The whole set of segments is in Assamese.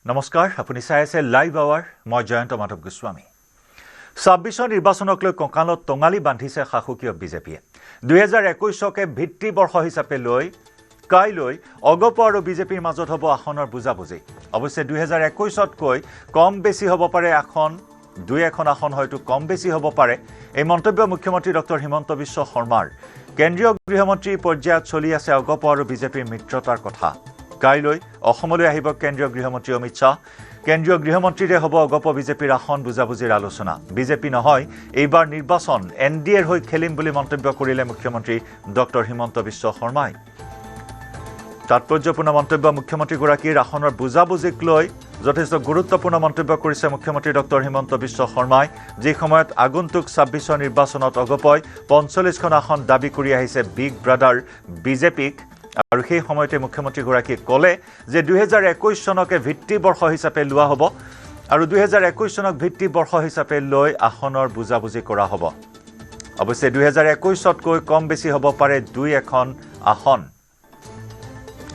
নমস্কাৰ আপুনি চাই আছে লাইভ আৱাৰ মই জয়ন্ত মাধৱ গোস্বামী ২৬ নিৰ্বাচনক লৈ কঁকালত টঙালি বান্ধিছে শাসকীয় বিজেপিয়ে ২০২১কে ভিত্তি বৰ্ষ হিচাপে লৈ কাইলৈ অগপ আৰু বিজেপিৰ মাজত হ'ব আসনৰ বুজাবুজি অৱশ্যে ২০২১তকৈ কম বেছি হ'ব পাৰে এখন দুই এখন আসন হয়তো কম বেছি হ'ব পাৰে এই মন্তব্য মুখ্যমন্ত্ৰী ডক্টৰ হিমন্ত বিশ্ব শৰ্মাৰ কেন্দ্ৰীয় গৃহমন্ত্ৰী পৰ্যায়ত চলি আছে অগপ আৰু বিজেপিৰ মিত্ৰতাৰ কথা কাইলৈ অসমলৈ আহিব কেন্দ্ৰীয় গৃহমন্ত্ৰী অমিত শাহ কেন্দ্ৰীয় গৃহমন্ত্ৰীৰে হ'ব অগপ বিজেপিৰ আসন বুজাবুজিৰ আলোচনা বিজেপি নহয় এইবাৰ নিৰ্বাচন এনডিএৰ হৈ খেলিম বুলি মন্তব্য কৰিলে মুখ্যমন্ত্ৰী ডক্টৰ হিমন্ত বিশ্ব শৰ্মাই তাৎপৰ্যপূৰ্ণ মন্তব্য মুখ্যমন্ত্ৰীগৰাকীৰ আসনৰ বুজাবুজিক লৈ যথেষ্ট গুৰুত্বপূৰ্ণ মন্তব্য কৰিছে মুখ্যমন্ত্ৰী ডক্টৰ হিমন্ত বিশ্ব শৰ্মাই যি সময়ত আগন্তুক ২৬ নিৰ্বাচনত অগপই ৪৫খন আসন দাবী কৰি আহিছে বিগ ব্ৰাদাৰ বিজেপিক আৰু সেই সময়তে মুখ্যমন্ত্ৰীগৰাকীয়ে ক'লে যে ২০২১ চনকে ভিত্তি বৰ্ষ হিচাপে লোৱা হ'ব আৰু ২০২১ চনক ভিত্তি বৰ্ষ হিচাপে লৈ আসনৰ বুজাবুজি কৰা হ'ব অৱশ্যে ২০২১তকৈ কম বেছি হ'ব পাৰে দুই এখন আসন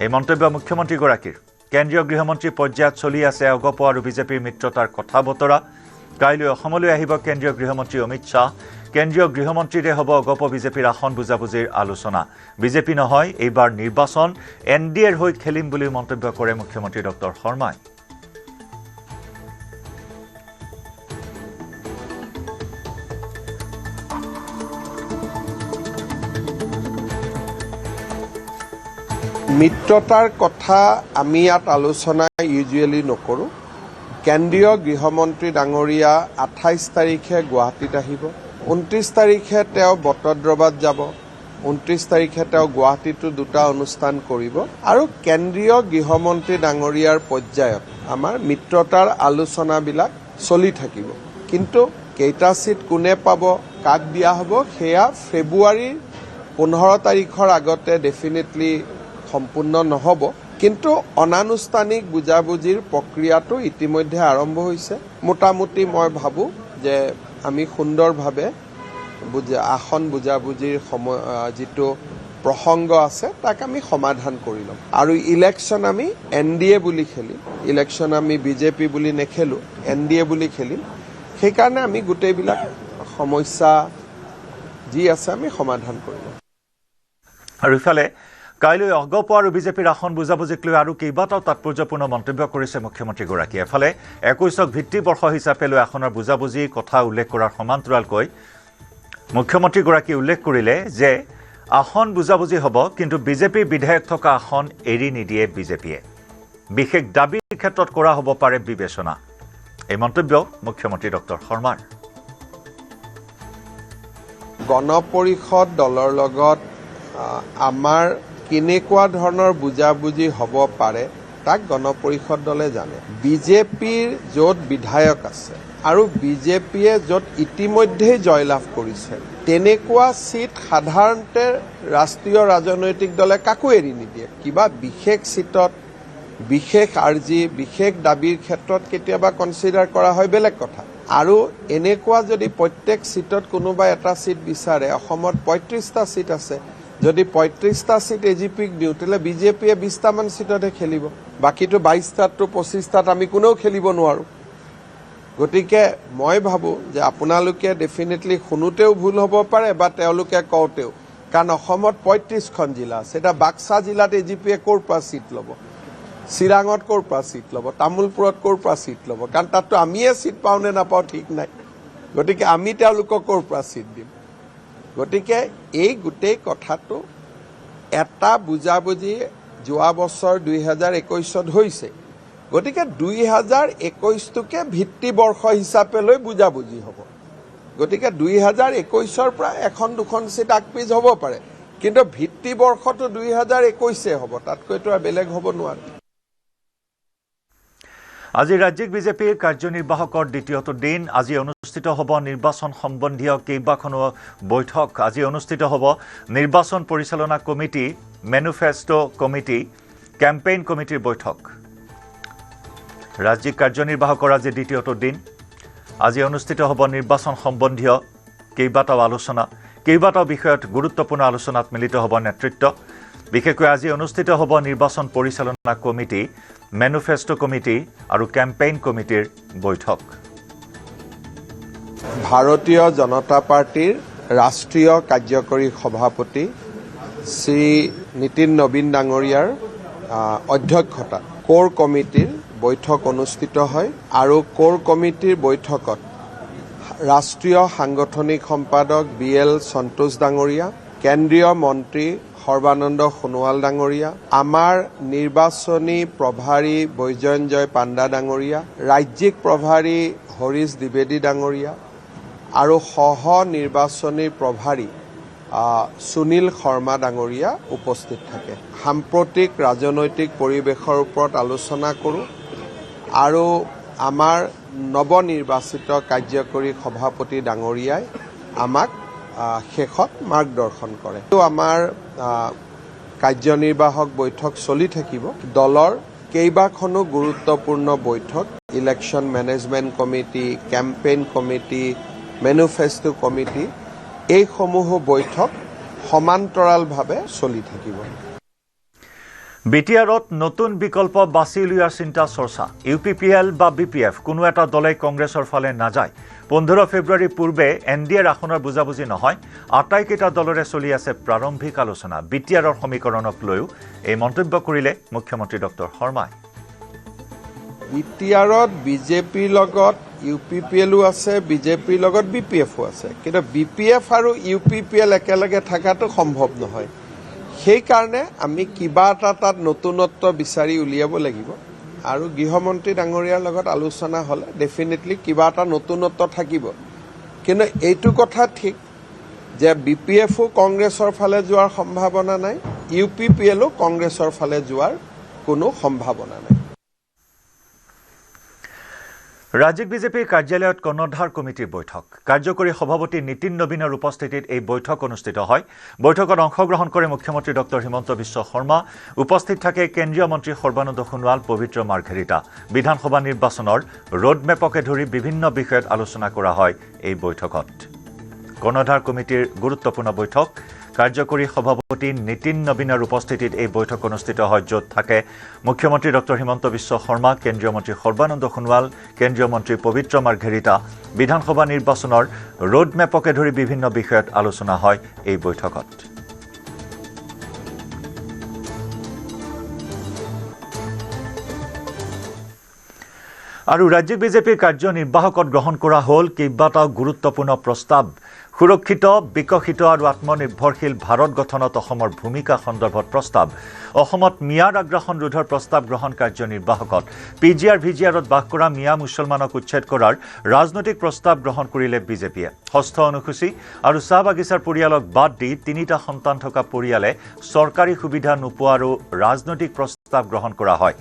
এই মন্তব্য মুখ্যমন্ত্ৰীগৰাকীৰ কেন্দ্ৰীয় গৃহমন্ত্ৰী পৰ্যায়ত চলি আছে অগপ আৰু বিজেপিৰ মিত্ৰতাৰ কথা বতৰা কাইলৈ অসমলৈ আহিব কেন্দ্ৰীয় গৃহমন্ত্ৰী অমিত শাহ কেন্দ্ৰীয় গৃহমন্ত্ৰীৰে হ'ব অগপ বিজেপিৰ আসন বুজাবুজিৰ আলোচনা বিজেপি নহয় এইবাৰ নিৰ্বাচন এনডিএৰ হৈ খেলিম বুলি মন্তব্য কৰে মুখ্যমন্ত্ৰী ডক্টৰ শৰ্মাই মিত্ৰতাৰ কথা আমি ইয়াত আলোচনা ইউজুৱেলি নকৰোঁ কেন্দ্ৰীয় গৃহমন্ত্ৰী ডাঙৰীয়া ২৮ তাৰিখে গুৱাহাটীত আহিব ২৯ তাৰিখে তেওঁ বটদ্ৰৱাত যাব ২৯ তাৰিখে তেওঁ গুৱাহাটীতো দুটা অনুষ্ঠান কৰিব আৰু কেন্দ্ৰীয় গৃহমন্ত্ৰী ডাঙৰীয়াৰ পৰ্যায়ত আমাৰ মিত্ৰতাৰ আলোচনাবিলাক চলি থাকিব কিন্তু কেইটা চিট কোনে পাব কাক দিয়া হ'ব সেয়া ফেব্ৰুৱাৰীৰ ১৫ তাৰিখৰ আগতে ডেফিনেটলি সম্পূৰ্ণ নহ'ব কিন্তু অনানুষ্ঠানিক বুজাবুজিৰ প্ৰক্ৰিয়াটো ইতিমধ্যে আৰম্ভ হৈছে মোটামুটি মই ভাবোঁ যে আমি সুন্দৰভাৱে আসন বুজাবুজিৰ সময় যিটো প্ৰসংগ আছে তাক আমি সমাধান কৰি ল'ম আৰু ইলেকশ্যন আমি এনডিএ বুলি খেলিম ইলেকশ্যন আমি বিজেপি বুলি নেখেলোঁ এনডিএ বুলি খেলিম সেইকাৰণে আমি গোটেইবিলাক সমস্যা যি আছে আমি সমাধান কৰি ল'ম আৰু ইফালে কাইলৈ অগপ আৰু বিজেপিৰ আসন বুজাবুজিক লৈ আৰু কেইবাটাও তাৎপৰ্যপূৰ্ণ মন্তব্য কৰিছে মুখ্যমন্ত্ৰীগৰাকীয়ে এফালে ২১ক ভিত্তি বৰ্ষ হিচাপে লৈ আসনৰ বুজাবুজিৰ কথা উল্লেখ কৰাৰ সমান্তৰালকৈ মুখ্যমন্ত্ৰীগৰাকীয়ে উল্লেখ কৰিলে যে আসন বুজাবুজি হ'ব কিন্তু বিজেপিৰ বিধায়ক থকা আসন এৰি নিদিয়ে বিজেপিয়ে বিশেষ দাবীৰ ক্ষেত্ৰত কৰা হ'ব পাৰে বিবেচনা এই মন্তব্য মুখ্যমন্ত্ৰী ডক্টৰ শৰ্মাৰ গণপৰিষদ দলৰ লগত আমাৰ কেনেকুৱা ধৰণৰ বুজাবুজি হ'ব পাৰে তাক গণপৰিষদ দলে জানে বিজেপিৰ য'ত বিধায়ক আছে আৰু বিজেপিয়ে য'ত ইতিমধ্যেই জয়লাভ কৰিছে তেনেকুৱা চিট সাধাৰণতে ৰাষ্ট্ৰীয় ৰাজনৈতিক দলে কাকো এৰি নিদিয়ে কিবা বিশেষ চিটত বিশেষ আৰ্জি বিশেষ দাবীৰ ক্ষেত্ৰত কেতিয়াবা কনচিডাৰ কৰা হয় বেলেগ কথা আৰু এনেকুৱা যদি প্ৰত্যেক চিটত কোনোবা এটা চিট বিচাৰে অসমত ৩৫টা চিট আছে যদি ৩৫টা চিট এজিপিক দিওঁ তেতিয়াহ'লে বিজেপিয়ে ২০টামান চিটতহে খেলিব বাকীটো ২২টাতটো ২৫টাত আমি কোনেও খেলিব নোৱাৰোঁ গতিকে মই ভাবোঁ যে আপোনালোকে ডেফিনেটলি শুনোতেও ভুল হ'ব পাৰে বা তেওঁলোকে কওঁতেও কাৰণ অসমত ৩৫খন জিলা আছে এতিয়া বাক্সা জিলাত এজিপিয়ে ক'ৰ পৰা চিট ল'ব চিৰাঙত ক'ৰ পৰা চিট ল'ব তামোলপুৰত ক'ৰ পৰা চিট ল'ব কাৰণ তাততো আমিয়ে চিট পাওঁ নে নাপাওঁ ঠিক নাই গতিকে আমি তেওঁলোকক ক'ৰ পৰা চিট দিম গতিকে এই গোটেই কথাটো এটা বুজাবুজি যোৱা বছৰ ২০২১ত হৈছে গতিকে ২০২১টোকে ভিত্তি বৰ্ষ হিচাপে লৈ বুজাবুজি হ'ব গতিকে ২০২১ৰ পৰা এখন দুখন চিট আগপিছ হ'ব পাৰে কিন্তু ভিত্তি বৰ্ষটো ২০২১ হ'ব তাতকৈতো আৰু বেলেগ হ'ব নোৱাৰে আজি ৰাজ্যিক বিজেপিৰ কাৰ্যনিৰ্বাহকৰ দ্বিতীয়টো দিন আজি অনুষ্ঠিত হ'ব নিৰ্বাচন সম্বন্ধীয় কেইবাখনো বৈঠক আজি অনুষ্ঠিত হ'ব নিৰ্বাচন পৰিচালনা কমিটি মেনুফেষ্টো কমিটি কেম্পেইন কমিটিৰ বৈঠক ৰাজ্যিক কাৰ্যনিৰ্বাহকৰ আজি দ্বিতীয়টো দিন আজি অনুষ্ঠিত হ'ব নিৰ্বাচন সম্বন্ধীয় কেইবাটাও আলোচনা কেইবাটাও বিষয়ত গুৰুত্বপূৰ্ণ আলোচনাত মিলিত হ'ব নেতৃত্ব বিশেষকৈ আজি অনুষ্ঠিত হ'ব নিৰ্বাচন পৰিচালনা কমিটি মেনুফেষ্টো কমিটি আৰু কেম্পেইন কমিটিৰ বৈঠক। ভাৰতীয় জনতা পাৰ্টিৰ ৰাষ্ট্ৰীয় কাৰ্যকৰী সভাপতি শ্ৰী নীতিন নবীন ডাঙৰীয়াৰ অধ্যক্ষতাত কোৰ কমিটিৰ বৈঠক অনুষ্ঠিত হয় আৰু কোৰ কমিটিৰ বৈঠকত ৰাষ্ট্ৰীয় সাংগঠনিক সম্পাদক BL সন্তোষ ডাঙৰীয়া, কেন্দ্ৰীয় মন্ত্ৰী সৰ্বানন্দ সোণোৱাল ডাঙৰীয়া, আমাৰ নিৰ্বাচনী প্ৰভাৰী বৈজয়ন্তজয় পাণ্ডা ডাঙৰীয়া, ৰাজ্যিক প্ৰভাৰী হৰীশ দ্বিবেদী ডাঙৰীয়া আৰু সহ নিৰ্বাচনী প্ৰভাৰী সুনীল শৰ্মা ডাঙৰীয়া উপস্থিত থাকে। সাম্প্ৰতিক ৰাজনৈতিক পৰিৱেশৰ ওপৰত আলোচনা কৰোঁ আৰু আমাৰ নৱনিৰ্বাচিত কাৰ্যকৰী সভাপতি ডাঙৰীয়াই আমাক শেষত মাৰ্গদৰ্শন কৰে। আমাৰ কাৰ্যনিৰ্বাহক বৈঠক চলি থাকিব। দলৰ কেইবাখনো গুৰুত্বপূৰ্ণ বৈঠক, election management committee, campaign committee, manifesto committee, এইসমূহ বৈঠক সমান্তৰালভাৱে চলি থাকিব। বিটিআৰত নতুন বিকল্প বাছি উলিওৱাৰ চিন্তা চৰ্চা। UPPL বা BPF কোনো এটা দলে কংগ্ৰেছৰ ফালে নাযায়। 15 ফেব্ৰুৱাৰীৰ পূৰ্বে NDAৰ আসনৰ বুজাবুজি নহয়। আটাইকেইটা দলৰে চলি আছে প্ৰাৰম্ভিক আলোচনা। বিটিআৰৰ সমীকৰণক লৈও এই মন্তব্য কৰিলে মুখ্যমন্ত্ৰী ডক্টৰ শৰ্মাই। বিটিআৰত বিজেপিৰ লগত UPPLও আছে, বিজেপিৰ লগত BPFও আছে, কিন্তু BPF আৰু UPPL একেলগে থকাটো সম্ভৱ নহয়। সেইকাৰণে আমি কিবা এটা তাত নতুনত্ব বিচাৰি উলিয়াব লাগিব আৰু গৃহমন্ত্ৰী ডাঙৰীয়াৰ লগত আলোচনা হ'লে ডেফিনেটলি কিবা এটা নতুনত্ব থাকিব। কিন্তু এইটো কথা ঠিক যে BPFও কংগ্ৰেছৰ ফালে যোৱাৰ সম্ভাৱনা নাই, UPPLও কংগ্ৰেছৰ ফালে যোৱাৰ কোনো সম্ভাৱনা নাই। ৰাজ্যিক বিজেপিৰ কাৰ্যালয়ত কৰ্ণধাৰ কমিটিৰ বৈঠক। কাৰ্যকৰী সভাপতি নীতিন নবীনৰ উপস্থিতিত এই বৈঠক অনুষ্ঠিত হয়। বৈঠকত অংশগ্ৰহণ কৰে মুখ্যমন্ত্ৰী ডক্টৰ হিমন্ত বিশ্ব শৰ্মা। উপস্থিত থাকে কেন্দ্ৰীয় মন্ত্ৰী সৰ্বানন্দ সোণোৱাল, পবিত্ৰ মাৰ্ঘেৰিটা। বিধানসভা নিৰ্বাচনৰ ৰোডমেপকে ধৰি বিভিন্ন বিষয়ত আলোচনা কৰা হয় এই বৈঠকত। কৰ্ণধাৰ কমিটিৰ গুৰুত্বপূৰ্ণ বৈঠক। কাৰ্যকৰী সভাপতি নীতিন নবীনৰ উপস্থিতিত এই বৈঠক অনুষ্ঠিত হয়, য'ত থাকে মুখ্যমন্ত্ৰী ডক্টৰ হিমন্ত বিশ্ব শৰ্মা, কেন্দ্ৰীয় মন্ত্ৰী সৰ্বানন্দ সোণোৱাল, কেন্দ্ৰীয় মন্ত্ৰী পবিত্ৰ মাৰ্ঘেৰিটা। বিধানসভা নিৰ্বাচনৰ ৰোডমেপকে ধৰি বিভিন্ন বিষয়ত আলোচনা হয় এই বৈঠকত। আৰু ৰাজ্যিক বিজেপিৰ কাৰ্যনিৰ্বাহকত গ্ৰহণ কৰা হ'ল কেইবাটাও গুৰুত্বপূৰ্ণ প্ৰস্তাৱ। সুৰক্ষিত, বিকশিত আৰু আত্মনিৰ্ভৰশীল ভাৰত গঠনত অসমৰ ভূমিকা সন্দৰ্ভত প্ৰস্তাৱ। অসমত মিয়াৰ আগ্ৰাসন ৰোধৰ প্ৰস্তাৱ গ্ৰহণ কাৰ্যনিৰ্বাহকত। PGR VGRত বাস কৰা মিয়া মুছলমানক উচ্ছেদ কৰাৰ ৰাজনৈতিক প্ৰস্তাৱ গ্ৰহণ কৰিলে বিজেপিয়ে। ষষ্ঠ অনুসূচী আৰু চাহ বাগিচাৰ পৰিয়ালক বাদ দি 3টা সন্তান থকা পৰিয়ালে চৰকাৰী সুবিধা নোপোৱাৰো ৰাজনৈতিক প্ৰস্তাৱ গ্ৰহণ কৰা হয়।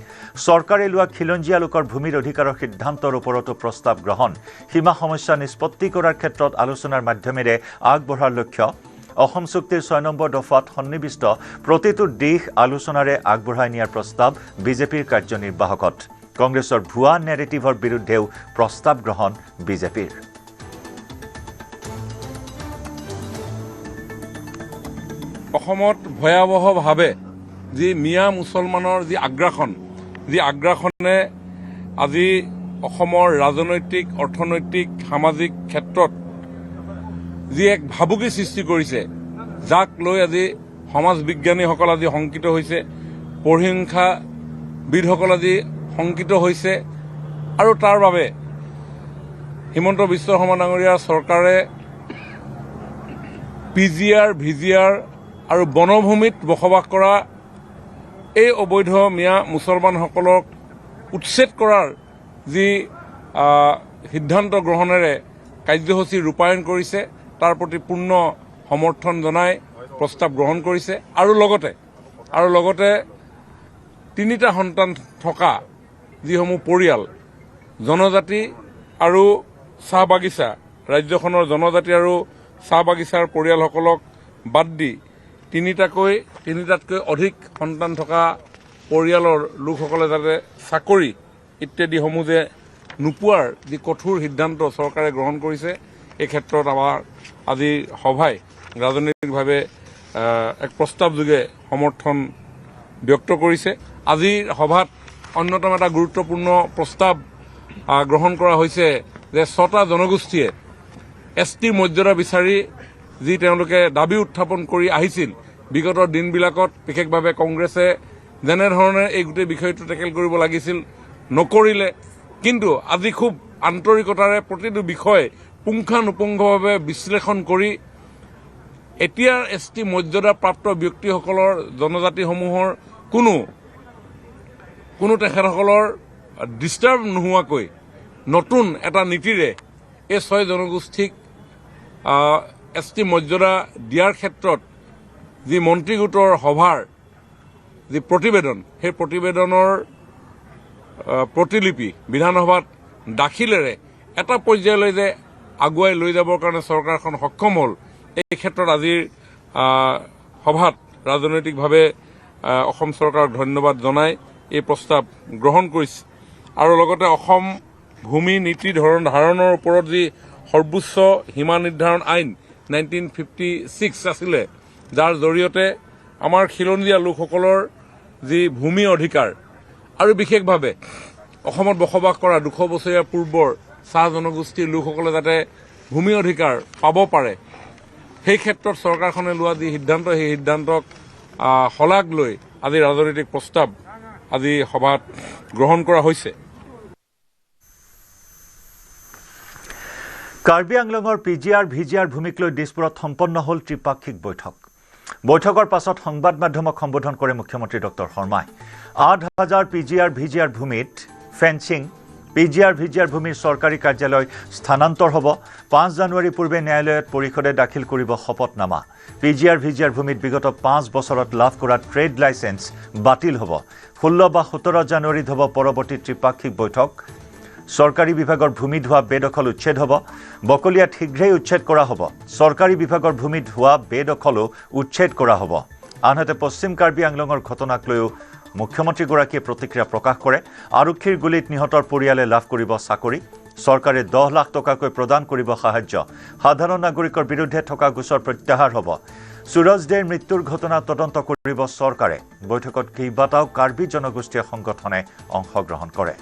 চৰকাৰে লোৱা খিলঞ্জীয়া লোকৰ ভূমিৰ অধিকাৰৰ সিদ্ধান্তৰ ওপৰতো প্ৰস্তাৱ গ্ৰহণ। সীমা সমস্যা নিষ্পত্তি কৰাৰ ক্ষেত্ৰত আলোচনাৰ মাধ্যমেৰে আগবঢ়াৰ লক্ষ্য। অসম চুক্তিৰ 6 নম্বৰ দফাত সন্নিৱিষ্ট প্ৰতিটো দিশ আলোচনাৰে আগবঢ়াই নিয়াৰ প্ৰস্তাৱ বিজেপিৰ কাৰ্যনিৰ্বাহকত। কংগ্ৰেছৰ ভুৱা নেৰেটিভৰ বিৰুদ্ধেও প্ৰস্তাৱ গ্ৰহণ বিজেপিৰ। অসমত ভয়াৱহভাৱে যি মিয়া মুছলমানৰ যি আগ্ৰাসনে আজি অসমৰ ৰাজনৈতিক, অৰ্থনৈতিক, সামাজিক ক্ষেত্ৰত যি এক ভাবুকি সৃষ্টি কৰিছে, যাক লৈ আজি সমাজ বিজ্ঞানীসকল আজি শংকিত হৈছে, পৰিসংখ্যাবিদসকল আজি শংকিত হৈছে আৰু তাৰ বাবে হিমন্ত বিশ্ব শৰ্মা ডাঙৰীয়াৰ চৰকাৰে PGR VGR আৰু বনভূমিত বসবাস কৰা এই অবৈধ মিয়া মুছলমানসকলক উচ্ছেদ কৰাৰ যি সিদ্ধান্ত গ্ৰহণেৰে কাৰ্যসূচী ৰূপায়ণ কৰিছে, তাৰ প্ৰতি পূৰ্ণ সমৰ্থন জনাই প্ৰস্তাৱ গ্ৰহণ কৰিছে। আৰু লগতে 3টা সন্তান থকা যিসমূহ পৰিয়াল, জনজাতি আৰু চাহ বাগিচা, ৰাজ্যখনৰ জনজাতি আৰু চাহ বাগিচাৰ পৰিয়ালসকলক বাদ দি 3টাতকৈ অধিক সন্তান থকা পৰিয়ালৰ লোকসকলে যাতে চাকৰি ইত্যাদিসমূহ যে নোপোৱাৰ যি কঠোৰ সিদ্ধান্ত চৰকাৰে গ্ৰহণ কৰিছে, এই ক্ষেত্ৰত আমাৰ আজিৰ সভাই ৰাজনৈতিকভাৱে এক প্ৰস্তাৱযোগে সমৰ্থন ব্যক্ত কৰিছে। আজিৰ সভাত অন্যতম এটা গুৰুত্বপূৰ্ণ প্ৰস্তাৱ গ্ৰহণ কৰা হৈছে যে 6টা জনগোষ্ঠীয়ে ST মৰ্যাদা বিচাৰি যি তেওঁলোকে দাবী উত্থাপন কৰি আহিছিল বিগত দিনবিলাকত, বিশেষভাৱে কংগ্ৰেছে যেনেধৰণে এই গোটেই বিষয়টো টেকেল কৰিব লাগিছিল নকৰিলে, কিন্তু আজি খুব আন্তৰিকতাৰে প্ৰতিটো বিষয় পুংখানুপুংখভাৱে বিশ্লেষণ কৰি এতিয়াৰ ST মৰ্যাদা প্ৰাপ্ত ব্যক্তিসকলৰ জনজাতিসমূহৰ কোনো তেখেতসকলৰ ডিষ্টাৰ্ব নোহোৱাকৈ নতুন এটা নীতিৰে এই 6 জনগোষ্ঠীক ST মৰ্যাদা দিয়াৰ ক্ষেত্ৰত যি মন্ত্ৰীগোটৰ সভাৰ যি প্ৰতিবেদন, সেই প্ৰতিবেদনৰ প্ৰতিলিপি বিধানসভাত দাখিলেৰে এটা পৰ্যায়লৈ যে আগুৱাই লৈ যাবৰ কাৰণে চৰকাৰখন সক্ষম হ'ল, এই ক্ষেত্ৰত আজিৰ সভাত ৰাজনৈতিকভাৱে অসম চৰকাৰক ধন্যবাদ জনাই এই প্ৰস্তাৱ গ্ৰহণ কৰিছে। আৰু লগতে অসম ভূমি নীতি ধাৰণৰ ওপৰত যি সৰ্বোচ্চ সীমা নিৰ্ধাৰণ আইন 1956 আছিলে, যাৰ জৰিয়তে আমাৰ খিলঞ্জীয়া লোকসকলৰ যি ভূমি অধিকাৰ আৰু বিশেষভাৱে অসমত বসবাস কৰা 200 বছৰীয়া পূৰ্বৰ চাহ জনগোষ্ঠীৰ লোকসকলে যাতে ভূমি অধিকাৰ পাব পাৰে, সেই ক্ষেত্ৰত চৰকাৰখনে লোৱা যি সিদ্ধান্ত, সেই সিদ্ধান্তক শলাগ লৈ আজি ৰাজনৈতিক প্ৰস্তাৱ আজি সভাত গ্ৰহণ কৰা হৈছে। কাৰ্বি আংলঙৰ PGR VGR ভূমিক লৈ দিছপুৰত সম্পন্ন হ'ল ত্ৰিপাক্ষিক বৈঠক। বৈঠকৰ পাছত সংবাদ মাধ্যমক সম্বোধন কৰে মুখ্যমন্ত্ৰী ডক্টৰ শৰ্মাই। 8,000 PGR VGR ভূমিত ফেন্সিং, PGR VGR ভূমিৰ চৰকাৰী কাৰ্যালয় স্থানান্তৰ হ'ব। 5 জানুৱাৰী পূৰ্বে ন্যায়ালয়ত পৰিষদে দাখিল কৰিব শপতনামা। PGR VGR ভূমিত বিগত 5 বছৰত লাভ কৰা ট্ৰেড লাইচেন্স বাতিল হ'ব। 16 বা 17 জানুৱাৰীত হ'ব পৰৱৰ্তী ত্ৰিপাক্ষিক বৈঠক। চৰকাৰী বিভাগৰ ভূমিত হোৱা বেদখল উচ্ছেদ হ'ব। বকলিয়াত শীঘ্ৰেই উচ্ছেদ কৰা হ'ব। চৰকাৰী বিভাগৰ ভূমিত হোৱা বেদখলো উচ্ছেদ কৰা হ'ব। আনহাতে পশ্চিম কাৰ্বি আংলঙৰ ঘটনাক লৈও মুখ্যমন্ত্ৰীগৰাকীয়ে প্ৰতিক্ৰিয়া প্ৰকাশ কৰে। আৰক্ষীৰ গুলীত নিহতৰ পৰিয়ালে লাভ কৰিব চাকৰি। চৰকাৰে 10 লাখ টকাকৈ প্ৰদান কৰিব সাহায্য। সাধাৰণ নাগৰিকৰ বিৰুদ্ধে থকা গোচৰ প্ৰত্যাহাৰ হ'ব। সুৰজ দেৰ মৃত্যুৰ ঘটনা তদন্ত কৰিব চৰকাৰে। বৈঠকত কেইবাটাও কাৰ্বি জনগোষ্ঠীয় সংগঠনে অংশগ্ৰহণ কৰে।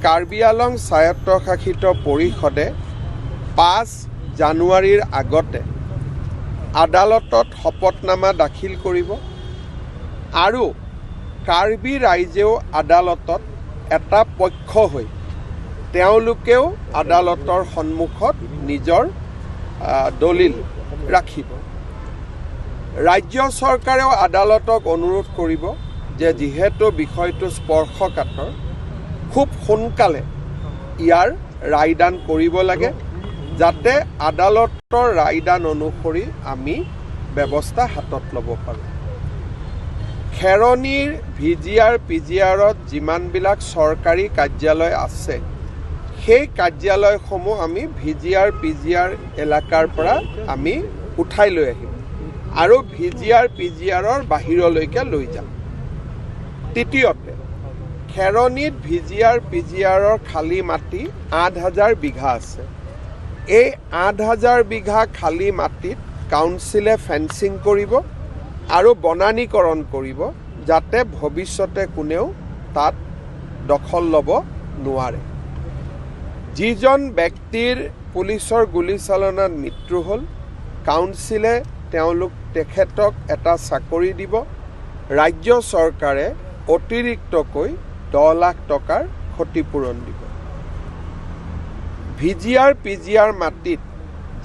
কাৰ্বি আংলং স্বায়ত্তশাসিত পৰিষদে 5 জানুৱাৰীৰ আগতে আদালতত শপতনামা দাখিল কৰিব আৰু কাৰ্বি ৰাইজেও আদালতত এটা পক্ষ হৈ তেওঁলোকেও আদালতৰ সন্মুখত নিজৰ দলিল ৰাখিব। ৰাজ্য চৰকাৰেও আদালতক অনুৰোধ কৰিব যে যিহেতু বিষয়টো স্পৰ্শকাতৰ, খুব সোনকালে ইয়াৰ ৰায়দান কৰিব লাগে, যাতে আদালতৰ ৰায়দান অনুসৰি আমি ব্যৱস্থা হাতত ল'ব পাৰোঁ। খেৰণীৰ VGR PGRত যিমানবিলাক চৰকাৰী কাৰ্যালয় আছে, সেই কাৰ্যালয়সমূহ আমি VGR PGR এলেকাৰ পৰা আমি উঠাই লৈ আহিম আৰু VGR PGRৰ বাহিৰলৈকে লৈ যাম। তৃতীয়তে, খেৰণীত VGR PGRৰ খালী মাটি 8,000 বিঘা আছে। এই 8,000 বিঘা খালী মাটিত কাউন্সিলে ফেন্সিং কৰিব আৰু বনানীকৰণ কৰিব, যাতে ভৱিষ্যতে কোনেও তাত দখল ল'ব নোৱাৰে। যিজন ব্যক্তিৰ পুলিচৰ গুলীচালনাত মৃত্যু হ'ল, কাউন্সিলে তেখেতক এটা চাকৰি দিব। ৰাজ্য চৰকাৰে অতিৰিক্তকৈ 10 লাখ টকাৰ ক্ষতিপূৰণ দিব। VGR PGR মাটিত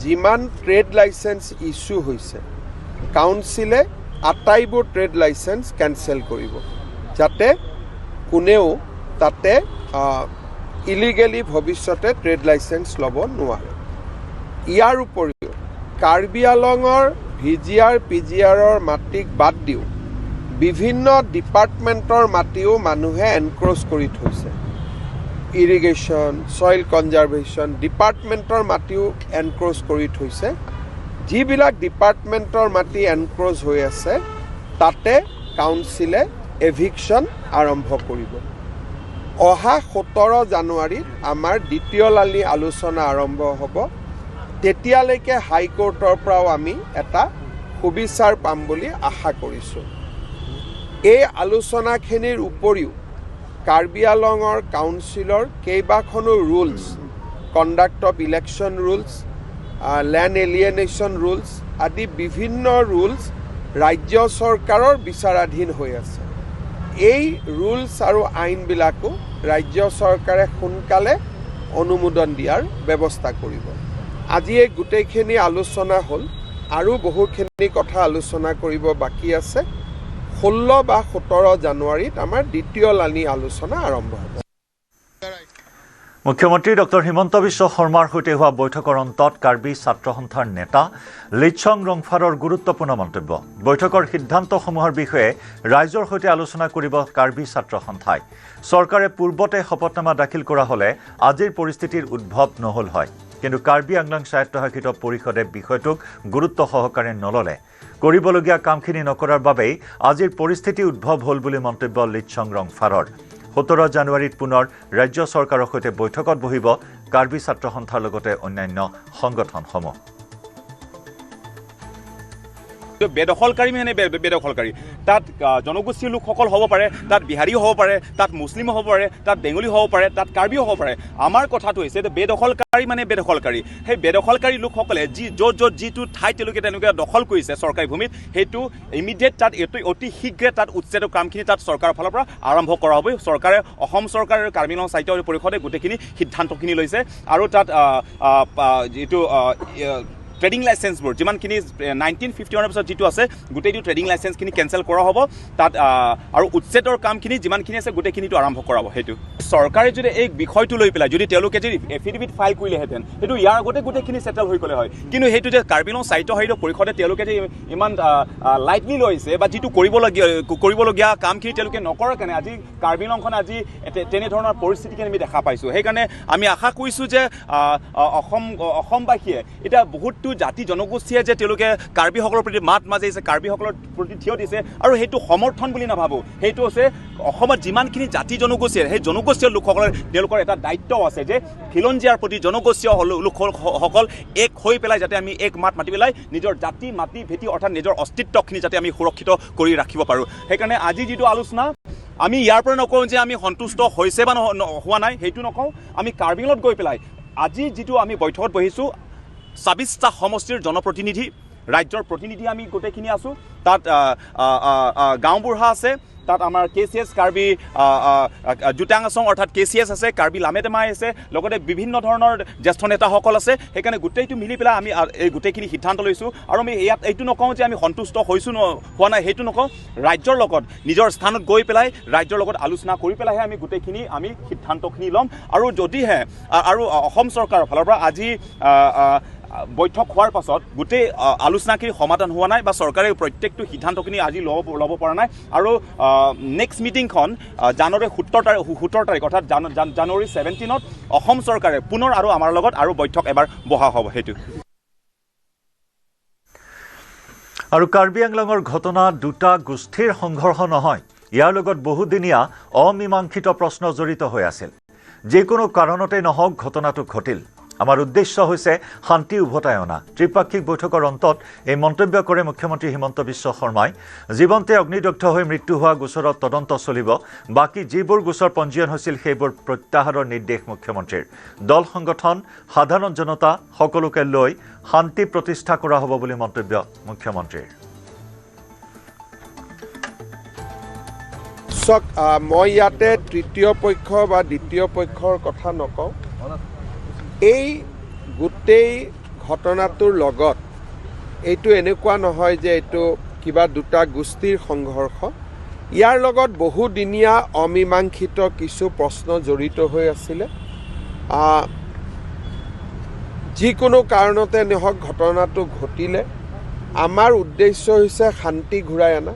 যিমান ট্ৰেড লাইচেন্স ইছ্যু হৈছে, কাউন্সিলে আটাইবোৰ ট্ৰেড লাইচেন্স কেনচেল কৰিব, যাতে কোনেও তাতে ইলিগেলি ভৱিষ্যতে ট্ৰেড লাইচেন্স ল'ব নোৱাৰে। ইয়াৰ উপৰিও কাৰ্বি আংলঙৰ VGR PGRৰ মাটিক বাদ দিও বিভিন্ন ডিপাৰ্টমেণ্টৰ মাটিও মানুহে এনক্ৰ'চ কৰি থৈছে। ইৰিগেশ্যন, ছইল কনজাৰ্ভেশ্যন ডিপাৰ্টমেণ্টৰ মাটিও এনক্ৰ'চ কৰি থৈছে। যিবিলাক ডিপাৰ্টমেণ্টৰ মাটি এনক্ৰ'চ হৈ আছে, তাতে কাউন্সিলে এভিকশ্যন আৰম্ভ কৰিব। অহা 17 জানুৱাৰীত আমাৰ দ্বিতীয়লানি আলোচনা আৰম্ভ হ'ব। তেতিয়ালৈকে হাইকোৰ্টৰ পৰাও আমি এটা সুবিচাৰ পাম বুলি আশা কৰিছোঁ। এই আলোচনাখিনিৰ উপৰিও কাৰ্বি আংলঙৰ কাউন্সিলৰ কেইবাখনো rules, conduct of election rules, land alienation rules আদি বিভিন্ন ৰুলছ ৰাজ্য চৰকাৰৰ বিচাৰাধীন হৈ আছে। এই ৰুলছ আৰু আইনবিলাকো ৰাজ্য চৰকাৰে সোনকালে অনুমোদন দিয়াৰ ব্যৱস্থা কৰিব। আজি এই গোটেইখিনি আলোচনা হ'ল, আৰু বহুখিনি কথা আলোচনা কৰিব বাকী আছে। 16 বা 17 জানুৱাৰীত আমাৰ দ্বিতীয়লানি আলোচনা আৰম্ভ হ'ব। মুখ্যমন্ত্ৰী ডক্টৰ হিমন্ত বিশ্ব শৰ্মাৰ সৈতে হোৱা বৈঠকৰ অন্তত কাৰ্বি ছাত্ৰ সন্থাৰ নেতা লিটছং ৰংফাৰৰ গুৰুত্বপূৰ্ণ মন্তব্য। বৈঠকৰ সিদ্ধান্তসমূহৰ বিষয়ে ৰাইজৰ সৈতে আলোচনা কৰিব কাৰ্বি ছাত্ৰ সন্থাই। চৰকাৰে পূৰ্বতে শপতনামা দাখিল কৰা হ'লে আজিৰ পৰিস্থিতিৰ উদ্ভৱ নহ'ল হয়, কিন্তু কাৰ্বি আংলং স্বায়ত্তশাসিত পৰিষদে বিষয়টোক গুৰুত্ব সহকাৰে নল'লে। কৰিবলগীয়া কামখিনি নকৰাৰ বাবেই আজিৰ পৰিস্থিতি উদ্ভৱ হ'ল বুলি মন্তব্য লিটছং ৰংফাৰৰ। 17 জানুৱাৰীত পুনৰ ৰাজ্য চৰকাৰৰ সৈতে বৈঠকত বহিব কাৰ্বি ছাত্ৰ সন্থাৰ লগতে অন্যান্য সংগঠনসমূহ। বেদখলকাৰী মানে বেদখলকাৰী, তাত জনগোষ্ঠীৰ লোকসকল হ'ব পাৰে, তাত বিহাৰীও হ'ব পাৰে, তাত মুছলিমো হ'ব পাৰে, তাত বেংগলী হ'ব পাৰে, তাত কাৰ্বিও হ'ব পাৰে। আমাৰ কথাটো হৈছে যে বেদখলকাৰী মানে বেদখলকাৰী। সেই বেদখলকাৰী লোকসকলে য'ত যিটো ঠাইত তেওঁলোকে দখল কৰিছে চৰকাৰী ভূমিত, সেইটো ইমিডিয়েট তাত অতি শীঘ্ৰে তাত উচ্ছেদৰ কামখিনি তাত চৰকাৰৰ ফালৰ পৰা আৰম্ভ কৰা হ'ব। চৰকাৰে, অসম চৰকাৰ আৰু কাৰ্বি আংলং স্বায়ত্তশাসিত পৰিষদে গোটেইখিনি সিদ্ধান্তখিনি লৈছে, আৰু তাত যিটো ট্ৰেডিং লাইচেঞ্চবোৰ যিমানখিনি 1951 পিছত যিটো আছে গোটেইটো ট্ৰেডিং লাইচেঞ্চখিনি কেঞ্চেল কৰা হ'ব তাত, আৰু উচ্ছেদৰ কামখিনি যিমানখিনি আছে গোটেইখিনিটো আৰম্ভ কৰা হ'ব। সেইটো চৰকাৰে যদি এই বিষয়টো লৈ পেলাই যদি তেওঁলোকে যদি এফিডেভিট ফাইল কৰিলেহেঁতেন, সেইটো ইয়াৰ আগতে গোটেইখিনি ছেটেল হৈ গ'লে হয়। কিন্তু সেইটো যে কাৰ্বি আংলং স্বায়ত্তশাসিত পৰিষদে তেওঁলোকে যে ইমান লাইটলি লৈছে, বা যিটো কৰিবলগীয়া কামখিনি তেওঁলোকে নকৰাৰ কাৰণে আজি কাৰ্বি আংলংখন আজি তেনেধৰণৰ পৰিস্থিতিখিনি আমি দেখা পাইছোঁ। সেইকাৰণে আমি আশা কৰিছোঁ যে অসমবাসীয়ে এতিয়া বহুতো জাতি জনগোষ্ঠীয়ে যে তেওঁলোকে কাৰ্বিসকলৰ প্ৰতি মাত মাতিছে, কাৰ্বিসকলৰ প্ৰতি থিয় দিছে, আৰু সেইটো সমৰ্থন বুলি নাভাবোঁ। সেইটো হৈছে অসমত যিমানখিনি জাতি জনগোষ্ঠীয়ে, সেই জনগোষ্ঠীয় লোকসকলৰ তেওঁলোকৰ এটা দায়িত্ব আছে যে খিলঞ্জীয়াৰ প্ৰতি জনগোষ্ঠীয় লোকসকল এক হৈ পেলাই যাতে আমি এক মাত মাতি পেলাই নিজৰ জাতি মাটি ভেটি অৰ্থাৎ নিজৰ অস্তিত্বখিনি যাতে আমি সুৰক্ষিত কৰি ৰাখিব পাৰোঁ। সেইকাৰণে আজি যিটো আলোচনা, আমি ইয়াৰ পৰা নকওঁ যে আমি সন্তুষ্ট হৈছে বা হোৱা নাই, সেইটো নকওঁ। আমি কাৰ্বি আংলঙত গৈ পেলাই আজি যিটো আমি বৈঠকত বহিছোঁ, 26টা সমষ্টিৰ জনপ্ৰতিনিধি, ৰাজ্যৰ প্ৰতিনিধি আমি গোটেইখিনি আছোঁ। তাত গাঁওবুঢ়া আছে, তাত আমাৰ KCS কাৰ্বি জোটাংছং অৰ্থাৎ KCS আছে, কাৰ্বি লামেটেমাই আছে, লগতে বিভিন্ন ধৰণৰ জ্যেষ্ঠ নেতাসকল আছে। সেইকাৰণে গোটেইটো মিলি পেলাই আমি এই গোটেইখিনি সিদ্ধান্ত লৈছোঁ। আৰু আমি ইয়াত এইটো নকওঁ যে আমি সন্তুষ্ট হৈছোঁ হোৱা নাই, সেইটো নকওঁ। ৰাজ্যৰ লগত নিজৰ স্থানত গৈ পেলাই ৰাজ্যৰ লগত আলোচনা কৰি পেলাইহে আমি গোটেইখিনি সিদ্ধান্তখিনি ল'ম। আৰু যদিহে আৰু অসম চৰকাৰৰ ফালৰ পৰা আজি বৈঠক হোৱাৰ পাছত গোটেই আলোচনাখিনি সমাধান হোৱা নাই, বা চৰকাৰে প্ৰত্যেকটো সিদ্ধান্তখিনি আজি ল'ব পৰা নাই, আৰু নেক্সট মিটিংখন জানুৱাৰী 17 তাৰিখ অৰ্থাৎ জানুৱাৰী 17ত অসম চৰকাৰে পুনৰ আৰু আমাৰ লগত আৰু বৈঠক এবাৰ বহা হ'ব। সেইটো আৰু কাৰ্বি আংলঙৰ ঘটনা দুটা গোষ্ঠীৰ সংঘৰ্ষ নহয়, ইয়াৰ লগত বহুদিনীয়া অমীমাংসিত প্ৰশ্ন জড়িত হৈ আছিল। যিকোনো কাৰণতে নহওক ঘটনাটো ঘটিল। আমাৰ উদ্দেশ্য হৈছে শান্তি উভতাই অনা। ত্ৰিপাক্ষিক বৈঠকৰ অন্তত এই মন্তব্য কৰে মুখ্যমন্ত্ৰী হিমন্ত বিশ্ব শৰ্মাই। জীৱন্তে অগ্নিদগ্ধ হৈ মৃত্যু হোৱা গোচৰত তদন্ত চলিব। বাকী যিবোৰ গোচৰ পঞ্জীয়ন হৈছিল সেইবোৰ প্ৰত্যাহাৰৰ নিৰ্দেশ মুখ্যমন্ত্ৰীৰ। দল সংগঠন, সাধাৰণ জনতা সকলোকে লৈ শান্তি প্ৰতিষ্ঠা কৰা হ'ব বুলি মন্তব্য মুখ্যমন্ত্ৰীৰ। মই ইয়াতে তৃতীয় পক্ষ বা দ্বিতীয় পক্ষৰ কথা নকওঁ। এই গোটেই ঘটনাটোৰ লগত এইটো এনেকুৱা নহয় যে এইটো কিবা দুটা গোষ্ঠীৰ সংঘৰ্ষ। ইয়াৰ লগত বহুদিনীয়া অমীমাংসিত কিছু প্ৰশ্ন জড়িত হৈ আছিলে। যিকোনো কাৰণতে নহওক ঘটনাটো ঘটিলে আমাৰ উদ্দেশ্য হৈছে শান্তি ঘূৰাই অনা।